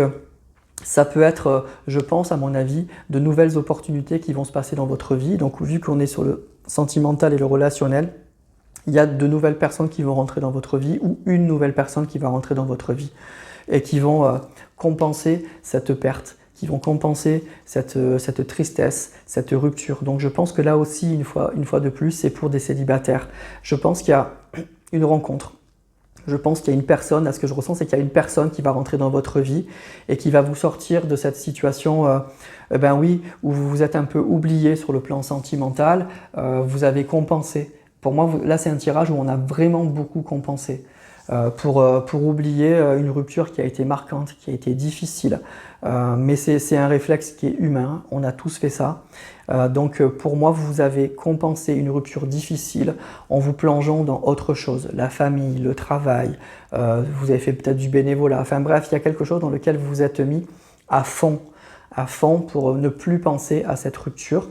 Speaker 1: ça peut être, je pense, à mon avis, de nouvelles opportunités qui vont se passer dans votre vie. Donc vu qu'on est sur le sentimental et le relationnel, il y a de nouvelles personnes qui vont rentrer dans votre vie ou une nouvelle personne qui va rentrer dans votre vie et qui vont compenser cette perte, qui vont compenser cette tristesse, cette rupture. Donc je pense que là aussi, une fois de plus, c'est pour des célibataires. Je pense qu'il y a une rencontre. Je pense qu'il y a une personne, à ce que je ressens, c'est qu'il y a une personne qui va rentrer dans votre vie et qui va vous sortir de cette situation, où vous vous êtes un peu oublié sur le plan sentimental, vous avez compensé. Pour moi, là, c'est un tirage où on a vraiment beaucoup compensé. pour oublier une rupture qui a été marquante, qui a été difficile. Mais c'est un réflexe qui est humain, on a tous fait ça. Donc pour moi, vous avez compensé une rupture difficile en vous plongeant dans autre chose, la famille, le travail, vous avez fait peut-être du bénévolat, enfin bref, il y a quelque chose dans lequel vous vous êtes mis à fond pour ne plus penser à cette rupture.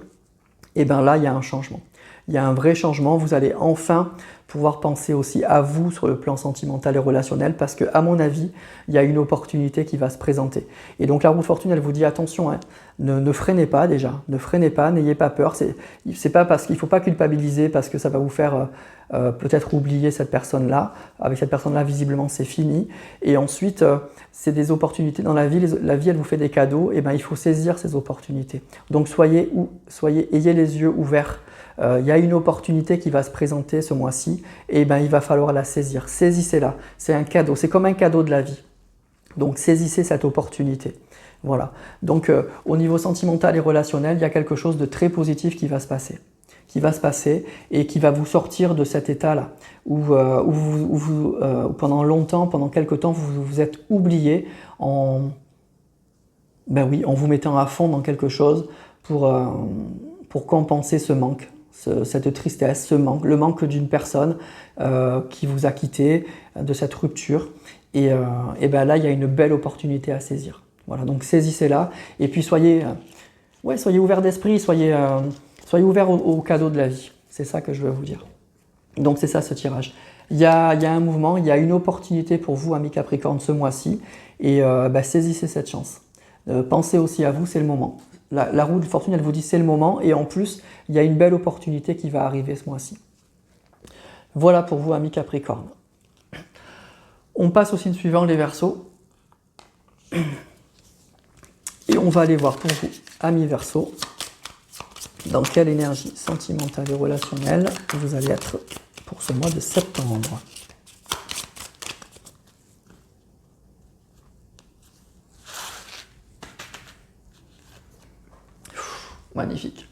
Speaker 1: Et bien là, il y a un changement. Il y a un vrai changement, vous allez enfin pouvoir penser aussi à vous sur le plan sentimental et relationnel parce que, à mon avis, il y a une opportunité qui va se présenter. Et donc la roue de fortune, elle vous dit attention, hein, ne freinez pas déjà, ne freinez pas, n'ayez pas peur. C'est pas parce qu'il ne faut pas culpabiliser parce que ça va vous faire peut-être oublier cette personne-là. Avec cette personne-là, visiblement, c'est fini. Et ensuite, c'est des opportunités dans la vie. La vie, elle vous fait des cadeaux. Et ben, il faut saisir ces opportunités. Donc ayez les yeux ouverts. Il y a une opportunité qui va se présenter ce mois-ci et ben, il va falloir la saisir. Saisissez-la, c'est un cadeau, c'est comme un cadeau de la vie. Donc saisissez cette opportunité. Voilà. Donc au niveau sentimental et relationnel, il y a quelque chose de très positif qui va se passer. Et qui va vous sortir de cet état-là où pendant longtemps, pendant quelque temps, vous vous êtes oublié en vous mettant à fond dans quelque chose pour compenser ce manque. Cette tristesse, ce manque, le manque d'une personne qui vous a quitté, de cette rupture. Et ben là, il y a une belle opportunité à saisir. Voilà, donc saisissez-la. Et puis soyez ouverts d'esprit, soyez ouverts aux cadeaux de la vie. C'est ça que je veux vous dire. Donc c'est ça ce tirage. Il y a un mouvement, il y a une opportunité pour vous, amis Capricorne, ce mois-ci. Et saisissez cette chance. Pensez aussi à vous, c'est le moment. La roue de fortune, elle vous dit c'est le moment et en plus, il y a une belle opportunité qui va arriver ce mois-ci. Voilà pour vous, amis Capricorne. On passe au signe suivant, les Verseaux. Et on va aller voir pour vous, amis Verseaux, dans quelle énergie sentimentale et relationnelle vous allez être pour ce mois de septembre. Magnifique.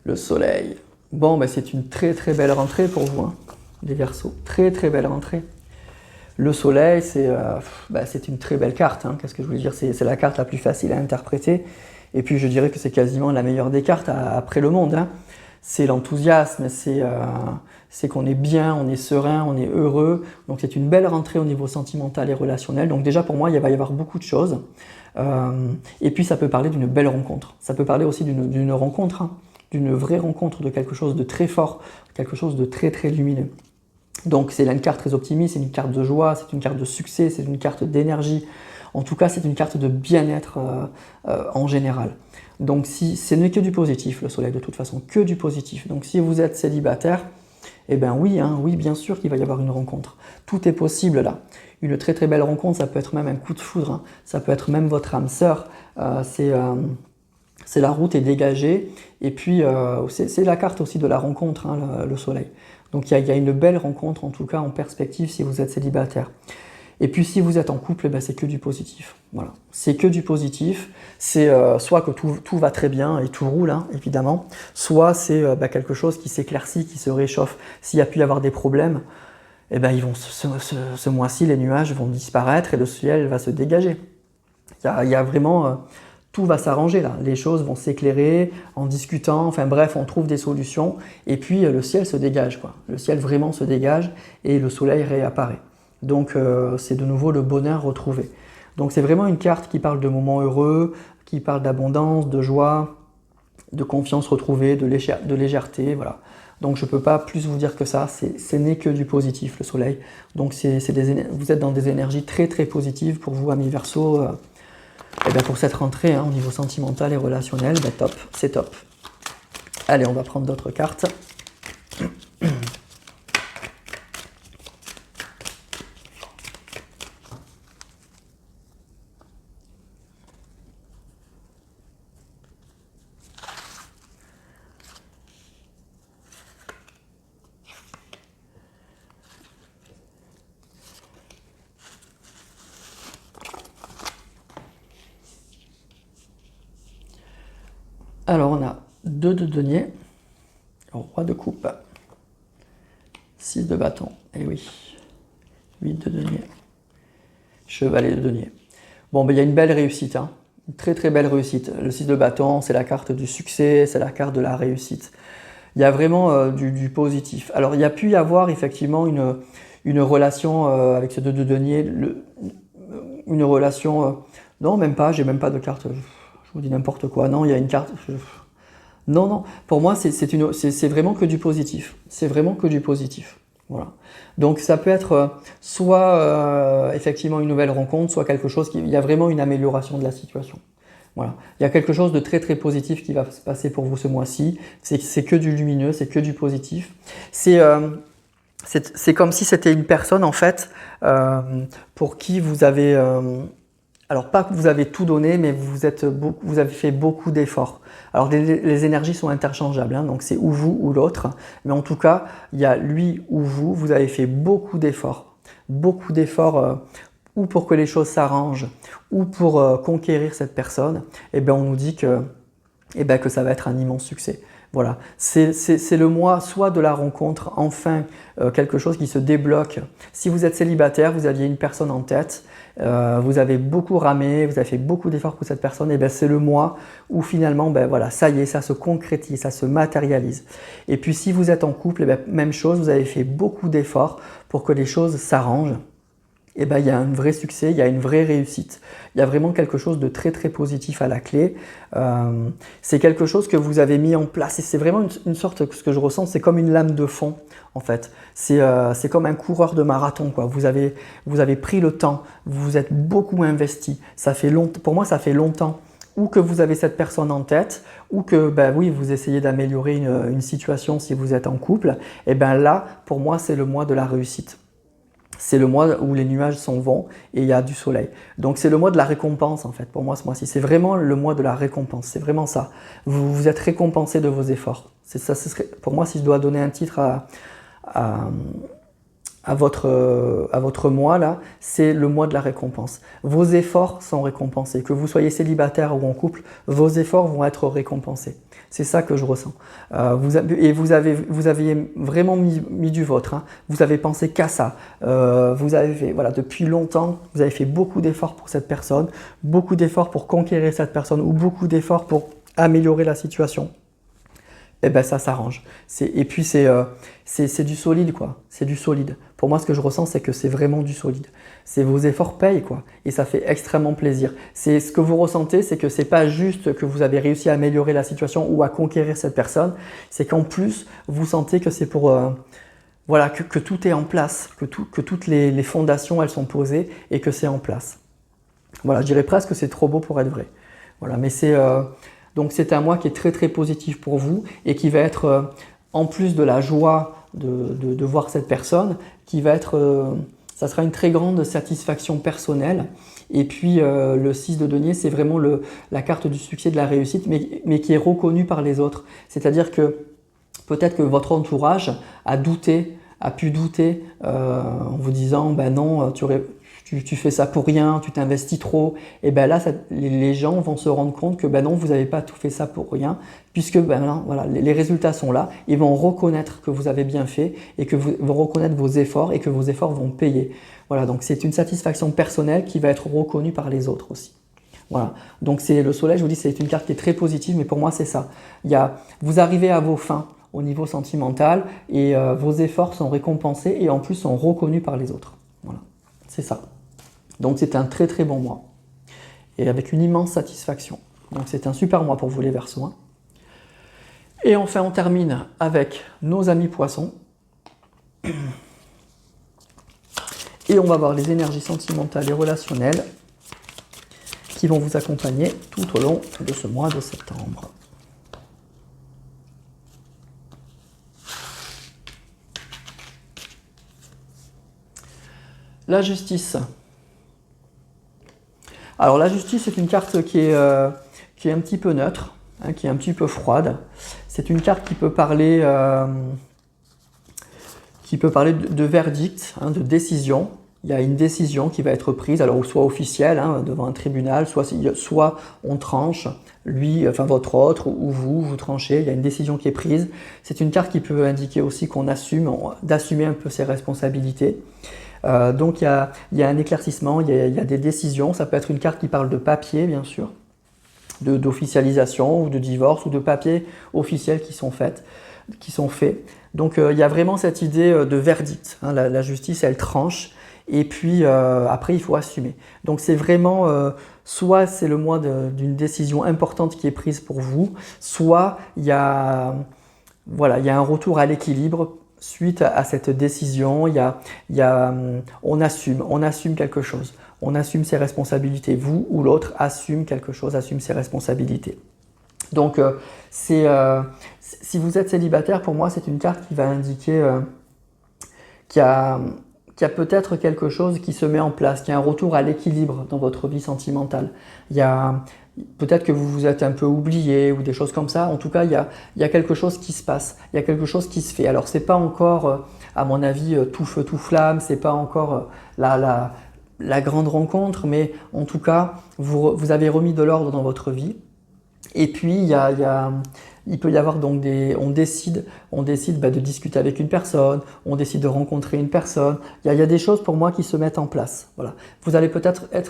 Speaker 1: Le soleil. Bon, c'est une très très belle rentrée pour vous, hein, les Verseaux. Très très belle rentrée. Le soleil, c'est une très belle carte. Hein. Qu'est-ce que je voulais dire? C'est la carte la plus facile à interpréter. Et puis je dirais que c'est quasiment la meilleure des cartes après le monde. Hein. C'est l'enthousiasme, c'est qu'on est bien, on est serein, on est heureux. Donc c'est une belle rentrée au niveau sentimental et relationnel. Donc déjà pour moi, il va y avoir beaucoup de choses. Et puis ça peut parler d'une belle rencontre. Ça peut parler aussi d'une rencontre, hein, d'une vraie rencontre, de quelque chose de très fort, quelque chose de très très lumineux. Donc c'est une carte très optimiste, c'est une carte de joie, c'est une carte de succès, c'est une carte d'énergie. En tout cas, c'est une carte de bien-être en général. Donc si ce n'est que du positif, le soleil de toute façon, que du positif. Donc si vous êtes célibataire, eh bien oui, hein, oui, bien sûr qu'il va y avoir une rencontre. Tout est possible là. Une très très belle rencontre, ça peut être même un coup de foudre, hein. Ça peut être même votre âme sœur. C'est la route est dégagée. Et puis c'est la carte aussi de la rencontre, hein, le soleil. Donc il y a une belle rencontre en tout cas en perspective si vous êtes célibataire. Et puis si vous êtes en couple, c'est que du positif. Voilà, c'est que du positif. C'est soit que tout va très bien et tout roule, hein, évidemment, soit c'est quelque chose qui s'éclaircit, qui se réchauffe. S'il y a pu y avoir des problèmes, ils vont ce mois-ci, les nuages vont disparaître et le ciel va se dégager. Il y a vraiment... tout va s'arranger là, les choses vont s'éclairer en discutant, enfin bref, on trouve des solutions et puis le ciel se dégage, quoi. Le ciel vraiment se dégage et le soleil réapparaît. Donc c'est de nouveau le bonheur retrouvé. Donc c'est vraiment une carte qui parle de moments heureux, qui parle d'abondance, de joie, de confiance retrouvée, de légèreté, voilà. Donc je ne peux pas plus vous dire que ça, ce n'est que du positif le soleil. Donc vous êtes dans des énergies très très positives pour vous, amis Verseaux. Pour cette rentrée, hein, au niveau sentimental et relationnel, top, c'est top. Allez, on va prendre d'autres cartes. Alors, on a 2 de denier, roi de coupe, 6 de bâton, et oui. 8 de denier. Chevalet de denier. Bon, ben, il y a une belle réussite, hein. Une très très belle réussite. Le 6 de bâton, c'est la carte du succès, c'est la carte de la réussite. Il y a vraiment du positif. Alors, il y a pu y avoir effectivement une relation avec ce 2 de denier, une relation... non, même pas, j'ai même pas de carte, je vous dis n'importe quoi. Non, il y a une carte... Non, non, pour moi, c'est vraiment que du positif. C'est vraiment que du positif. Voilà. Donc ça peut être soit effectivement une nouvelle rencontre, soit quelque chose il y a vraiment une amélioration de la situation. Voilà. Il y a quelque chose de très très positif qui va se passer pour vous ce mois-ci. C'est que du lumineux, c'est que du positif. C'est comme si c'était une personne en fait pour qui vous avez... alors pas que vous avez tout donné, mais vous avez fait beaucoup d'efforts. Alors les énergies sont interchangeables, hein, donc c'est ou vous ou l'autre. Mais en tout cas, il y a lui ou vous, vous avez fait beaucoup d'efforts. Beaucoup d'efforts ou pour que les choses s'arrangent, ou pour conquérir cette personne. Et bien on nous dit que ça va être un immense succès. Voilà, c'est le mois soit de la rencontre, enfin quelque chose qui se débloque. Si vous êtes célibataire, vous aviez une personne en tête, vous avez beaucoup ramé, vous avez fait beaucoup d'efforts pour cette personne, et bien c'est le mois où finalement, voilà, ça y est, ça se concrétise, ça se matérialise. Et puis si vous êtes en couple, même chose, vous avez fait beaucoup d'efforts pour que les choses s'arrangent. Et il y a un vrai succès, il y a une vraie réussite. Il y a vraiment quelque chose de très très positif à la clé. C'est quelque chose que vous avez mis en place et c'est vraiment une sorte, ce que je ressens, c'est comme une lame de fond en fait. C'est comme un coureur de marathon, quoi. Vous avez pris le temps, vous vous êtes beaucoup investi. Ça fait pour moi, ça fait longtemps. Ou que vous avez cette personne en tête, ou que oui, vous essayez d'améliorer une situation si vous êtes en couple. Et bien là, pour moi, c'est le mois de la réussite. C'est le mois où les nuages s'en vont et il y a du soleil. Donc c'est le mois de la récompense en fait, pour moi ce mois-ci. C'est vraiment le mois de la récompense, c'est vraiment ça. Vous êtes récompensé de vos efforts. C'est ça, pour moi, si je dois donner un titre à votre mois là, c'est le mois de la récompense. Vos efforts sont récompensés. Que vous soyez célibataire ou en couple, vos efforts vont être récompensés. C'est ça que je ressens. Vous aviez vraiment mis du vôtre. Hein. Vous avez pensé qu'à ça. Vous avez fait, voilà, depuis longtemps, vous avez fait beaucoup d'efforts pour cette personne, beaucoup d'efforts pour conquérir cette personne ou beaucoup d'efforts pour améliorer la situation. Et ben ça s'arrange. Et puis c'est du solide, quoi. C'est du solide. Pour moi, ce que je ressens, c'est que c'est vraiment du solide. C'est vos efforts payent, quoi. Et ça fait extrêmement plaisir. C'est ce que vous ressentez, c'est que c'est pas juste que vous avez réussi à améliorer la situation ou à conquérir cette personne. C'est qu'en plus, vous sentez que c'est pour voilà, que tout est en place, que toutes les fondations elles sont posées et que c'est en place. Voilà, je dirais presque que c'est trop beau pour être vrai. Voilà, mais donc c'est un mois qui est très très positif pour vous et qui va être, en plus de la joie de voir cette personne, qui va être, ça sera une très grande satisfaction personnelle. Et puis le 6 de denier, c'est vraiment la carte du succès, de la réussite, mais qui est reconnue par les autres. C'est-à-dire que peut-être que votre entourage a pu douter en vous disant non, tu fais ça pour rien, tu t'investis trop. Et bien là, les gens vont se rendre compte que non, vous n'avez pas tout fait ça pour rien, puisque là, voilà, les résultats sont là. Ils vont reconnaître que vous avez bien fait et que vous vont reconnaître vos efforts et que vos efforts vont payer. Voilà, donc c'est une satisfaction personnelle qui va être reconnue par les autres aussi. Voilà, donc c'est le soleil, je vous dis, c'est une carte qui est très positive, mais pour moi c'est ça. Vous arrivez à vos fins au niveau sentimental et vos efforts sont récompensés et en plus sont reconnus par les autres. Voilà, c'est ça. Donc c'est un très très bon mois et avec une immense satisfaction. Donc c'est un super mois pour vous les Verseaux. Hein. Et enfin on termine avec nos amis poissons. Et on va voir les énergies sentimentales et relationnelles qui vont vous accompagner tout au long de ce mois de septembre. La justice. Alors la justice, c'est une carte qui est un petit peu neutre, hein, qui est un petit peu froide. C'est une carte qui peut parler de verdict, hein, de décision. Il y a une décision qui va être prise, alors soit officielle, hein, devant un tribunal, soit on tranche, votre autre, ou vous tranchez, il y a une décision qui est prise. C'est une carte qui peut indiquer aussi qu'on d'assumer un peu ses responsabilités. Donc il y a un éclaircissement, il y a des décisions. Ça peut être une carte qui parle de papier, bien sûr, d'officialisation ou de divorce ou de papiers officiels qui sont faits. Donc il y a vraiment cette idée de verdict. Hein, la justice, elle tranche. Et puis après, il faut assumer. Donc c'est vraiment, soit c'est le mois d'une décision importante qui est prise pour vous, soit il y a, voilà, il y a un retour à l'équilibre suite à cette décision. On assume quelque chose. On assume ses responsabilités. Vous ou l'autre assume quelque chose, assume ses responsabilités. Donc si vous êtes célibataire, pour moi, c'est une carte qui va indiquer qu'il y a peut-être quelque chose qui se met en place, qu'il y a un retour à l'équilibre dans votre vie sentimentale. Peut-être que vous vous êtes un peu oublié ou des choses comme ça. En tout cas, il y a quelque chose qui se passe, il y a quelque chose qui se fait. Alors, c'est pas encore, à mon avis, tout feu, tout flamme, c'est pas encore la grande rencontre, mais en tout cas, vous avez remis de l'ordre dans votre vie. Et puis, il peut y avoir donc on décide de discuter avec une personne, on décide de rencontrer une personne. Il y a des choses pour moi qui se mettent en place. Voilà. Vous allez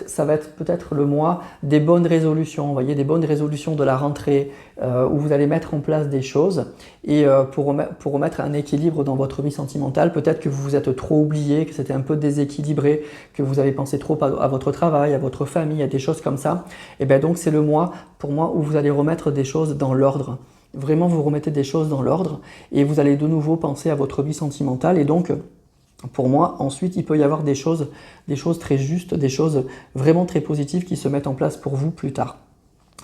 Speaker 1: ça va être peut-être le mois des bonnes résolutions, vous voyez, des bonnes résolutions de la rentrée, où vous allez mettre en place des choses et pour remettre un équilibre dans votre vie sentimentale. Peut-être que vous vous êtes trop oublié, que c'était un peu déséquilibré, que vous avez pensé trop à votre travail, à votre famille, à des choses comme ça. Et bien donc c'est le mois pour moi où vous allez remettre des choses dans l'ordre. Vraiment, vous remettez des choses dans l'ordre et vous allez de nouveau penser à votre vie sentimentale. Et donc, pour moi, ensuite, il peut y avoir des choses très justes, des choses vraiment très positives qui se mettent en place pour vous plus tard.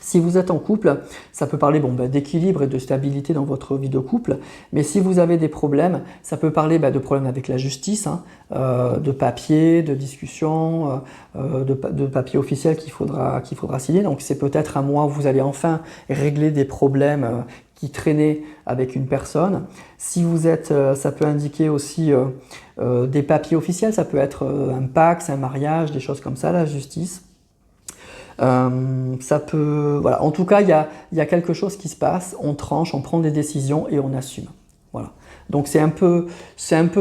Speaker 1: Si vous êtes en couple, ça peut parler d'équilibre et de stabilité dans votre vie de couple, mais si vous avez des problèmes, ça peut parler de problèmes avec la justice, hein, de papier, de discussion, de papier officiel qu'il faudra signer. Donc c'est peut-être un mois où vous allez enfin régler des problèmes qui traînaient avec une personne. Si vous êtes, ça peut indiquer aussi des papiers officiels, ça peut être un Pacs, un mariage, des choses comme ça, la justice. Ça peut, voilà. En tout cas, il y a quelque chose qui se passe, on tranche, on prend des décisions et on assume. Voilà. Donc c'est un peu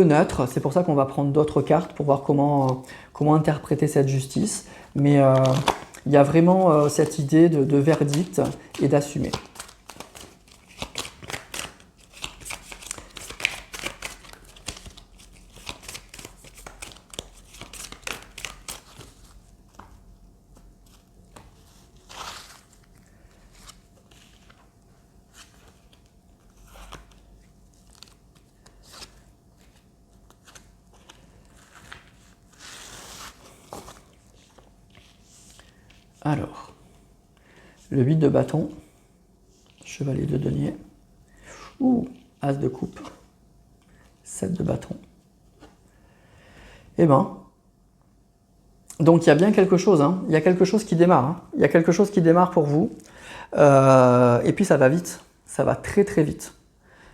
Speaker 1: neutre, c'est pour ça qu'on va prendre d'autres cartes pour voir comment interpréter cette justice. Mais il y a vraiment cette idée de verdict et d'assumer. Alors, le 8 de bâton, chevalier de denier, ou as de coupe, 7 de bâton. Eh ben, donc il y a bien quelque chose, hein. Il y a quelque chose qui démarre, hein. Il y a quelque chose qui démarre pour vous, et puis ça va vite, ça va très très vite.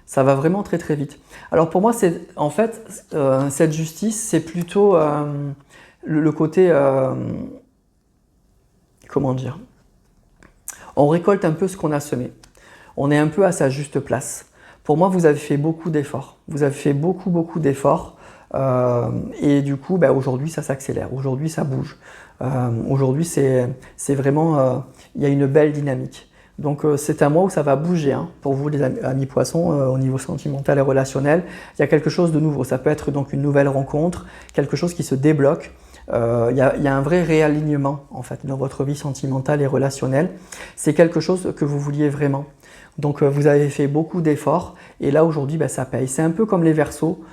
Speaker 1: Ça va vraiment très très vite. Alors pour moi, en fait, cette justice, c'est plutôt le côté... comment dire, on récolte un peu ce qu'on a semé. On est un peu à sa juste place. Pour moi, vous avez fait beaucoup d'efforts. Vous avez fait beaucoup d'efforts. Et du coup, aujourd'hui, ça s'accélère. Aujourd'hui, ça bouge. Aujourd'hui, c'est vraiment... il y a une belle dynamique. Donc, c'est un mois où ça va bouger, hein, pour vous, les amis poissons, au niveau sentimental et relationnel. Il y a quelque chose de nouveau. Ça peut être donc une nouvelle rencontre, quelque chose qui se débloque. Il y a un vrai réalignement en fait dans votre vie sentimentale et relationnelle. C'est quelque chose que vous vouliez vraiment. Donc vous avez fait beaucoup d'efforts et là aujourd'hui ça paye. C'est un peu comme les Verseaux,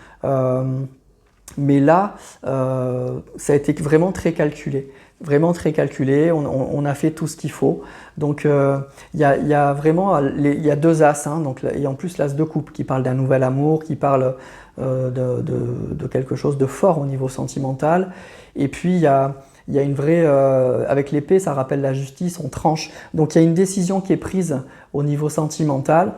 Speaker 1: mais là ça a été vraiment très calculé. Vraiment très calculé, on a fait tout ce qu'il faut. Donc il y a vraiment, il y a deux as, hein, donc, et en plus l'as de coupe qui parle d'un nouvel amour, qui parle de quelque chose de fort au niveau sentimental. Et puis il y a une vraie, avec l'épée ça rappelle la justice, on tranche. Donc il y a une décision qui est prise au niveau sentimental.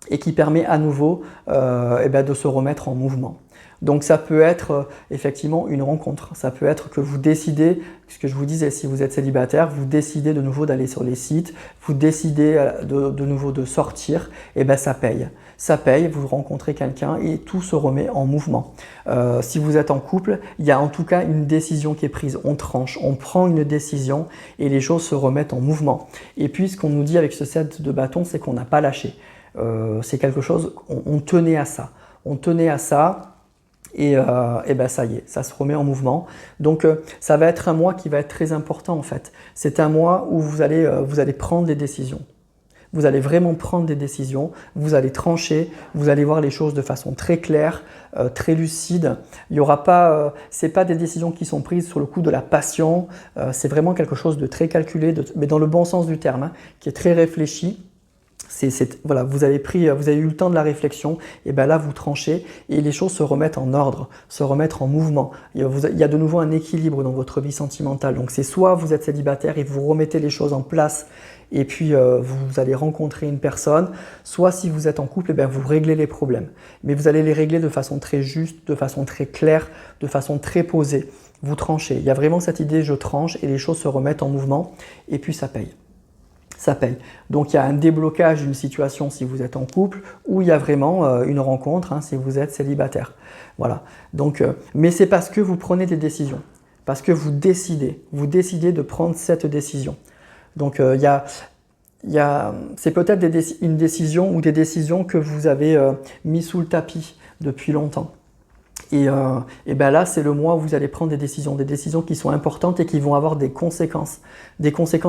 Speaker 1: et qui permet à nouveau de se remettre en mouvement. Donc ça peut être effectivement une rencontre, ça peut être que vous décidez, ce que je vous disais, si vous êtes célibataire, vous décidez de nouveau d'aller sur les sites, vous décidez de nouveau de sortir, et ça paye. Ça paye, vous rencontrez quelqu'un et tout se remet en mouvement. Si vous êtes en couple, il y a en tout cas une décision qui est prise, on tranche, on prend une décision et les choses se remettent en mouvement. Et puis ce qu'on nous dit avec ce 7 de bâton, c'est qu'on n'a pas lâché. C'est quelque chose, on tenait à ça. On tenait à ça. Et ça y est, ça se remet en mouvement. Donc ça va être un mois qui va être très important en fait. C'est un mois où vous allez prendre des décisions. Vous allez vraiment prendre des décisions, vous allez trancher, vous allez voir les choses de façon très claire, très lucide. Il y aura pas, c'est pas des décisions qui sont prises sur le coup de la passion. C'est vraiment quelque chose de très calculé, mais dans le bon sens du terme, hein, qui est très réfléchi. Voilà, vous avez eu le temps de la réflexion, et là vous tranchez et les choses se remettent en ordre, se remettent en mouvement. Il y a de nouveau un équilibre dans votre vie sentimentale. Donc c'est soit vous êtes célibataire et vous remettez les choses en place et puis vous allez rencontrer une personne, soit si vous êtes en couple, vous réglez les problèmes. Mais vous allez les régler de façon très juste, de façon très claire, de façon très posée. Vous tranchez. Il y a vraiment cette idée, je tranche et les choses se remettent en mouvement et puis ça paye. Ça paye. Donc il y a un déblocage d'une situation si vous êtes en couple ou il y a vraiment une rencontre si vous êtes célibataire. Voilà. Donc, mais c'est parce que vous prenez des décisions, parce que vous décidez de prendre cette décision. Donc c'est peut-être une décision ou des décisions que vous avez mis sous le tapis depuis longtemps. Et là, c'est le mois où vous allez prendre des décisions qui sont importantes et qui vont avoir des conséquences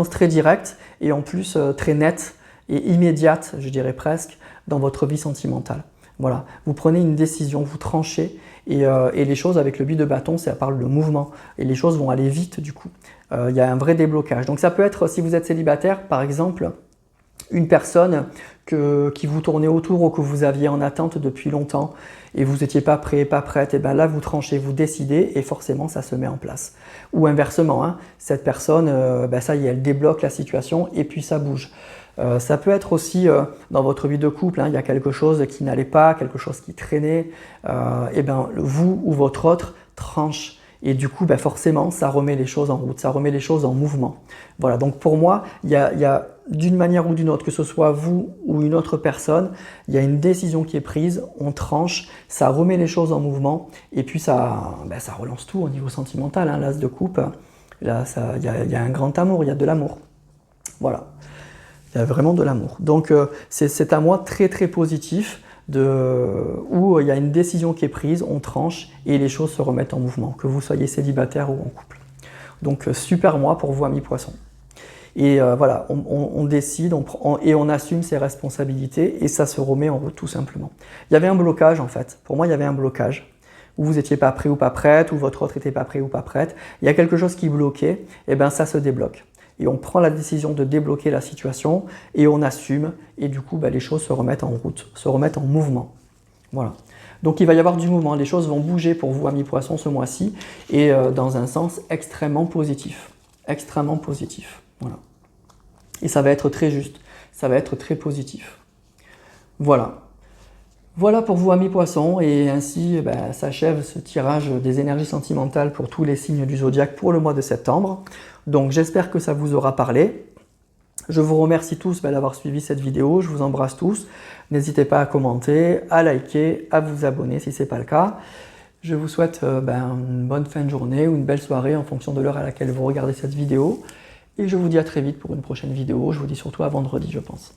Speaker 1: très directes et en plus très nettes et immédiates, je dirais presque, dans votre vie sentimentale. Voilà, vous prenez une décision, vous tranchez et les choses avec le 8 de bâton, ça parle de mouvement et les choses vont aller vite du coup. Il y a un vrai déblocage. Donc ça peut être, si vous êtes célibataire, par exemple, une personne qui vous tournait autour ou que vous aviez en attente depuis longtemps et vous n'étiez pas prêt, pas prête, et là vous tranchez, vous décidez et forcément ça se met en place. Ou inversement, cette personne, ça y est, elle débloque la situation et puis ça bouge. Ça peut être aussi dans votre vie de couple, il y a quelque chose qui n'allait pas, quelque chose qui traînait, vous ou votre autre tranche. Et du coup, forcément, ça remet les choses en route, ça remet les choses en mouvement. Voilà, donc pour moi, il y a d'une manière ou d'une autre, que ce soit vous ou une autre personne, il y a une décision qui est prise, on tranche, ça remet les choses en mouvement, et puis ça relance tout au niveau sentimental. L'as de coupe, là, il y a un grand amour, il y a de l'amour. Voilà, il y a vraiment de l'amour. Donc c'est un mois très très positif, où il y a une décision qui est prise, on tranche et les choses se remettent en mouvement, que vous soyez célibataire ou en couple. Donc super mois pour vous amis poissons. Et voilà, on décide et on assume ses responsabilités et ça se remet en route tout simplement. Il y avait un blocage en fait, pour moi il y avait un blocage, où vous n'étiez pas prêt ou pas prête, ou votre autre n'était pas prêt ou pas prête. Il y a quelque chose qui bloquait, et ça se débloque. Et on prend la décision de débloquer la situation et on assume et du coup les choses se remettent en route, se remettent en mouvement. Voilà. Donc il va y avoir du mouvement, les choses vont bouger pour vous amis poissons ce mois-ci et dans un sens extrêmement positif. Extrêmement positif. Voilà. Et ça va être très juste, ça va être très positif. Voilà. Voilà pour vous amis poissons et ainsi s'achève ce tirage des énergies sentimentales pour tous les signes du zodiaque pour le mois de septembre. Donc j'espère que ça vous aura parlé. Je vous remercie tous d'avoir suivi cette vidéo, je vous embrasse tous. N'hésitez pas à commenter, à liker, à vous abonner si ce n'est pas le cas. Je vous souhaite une bonne fin de journée ou une belle soirée en fonction de l'heure à laquelle vous regardez cette vidéo. Et je vous dis à très vite pour une prochaine vidéo. Je vous dis surtout à vendredi, je pense.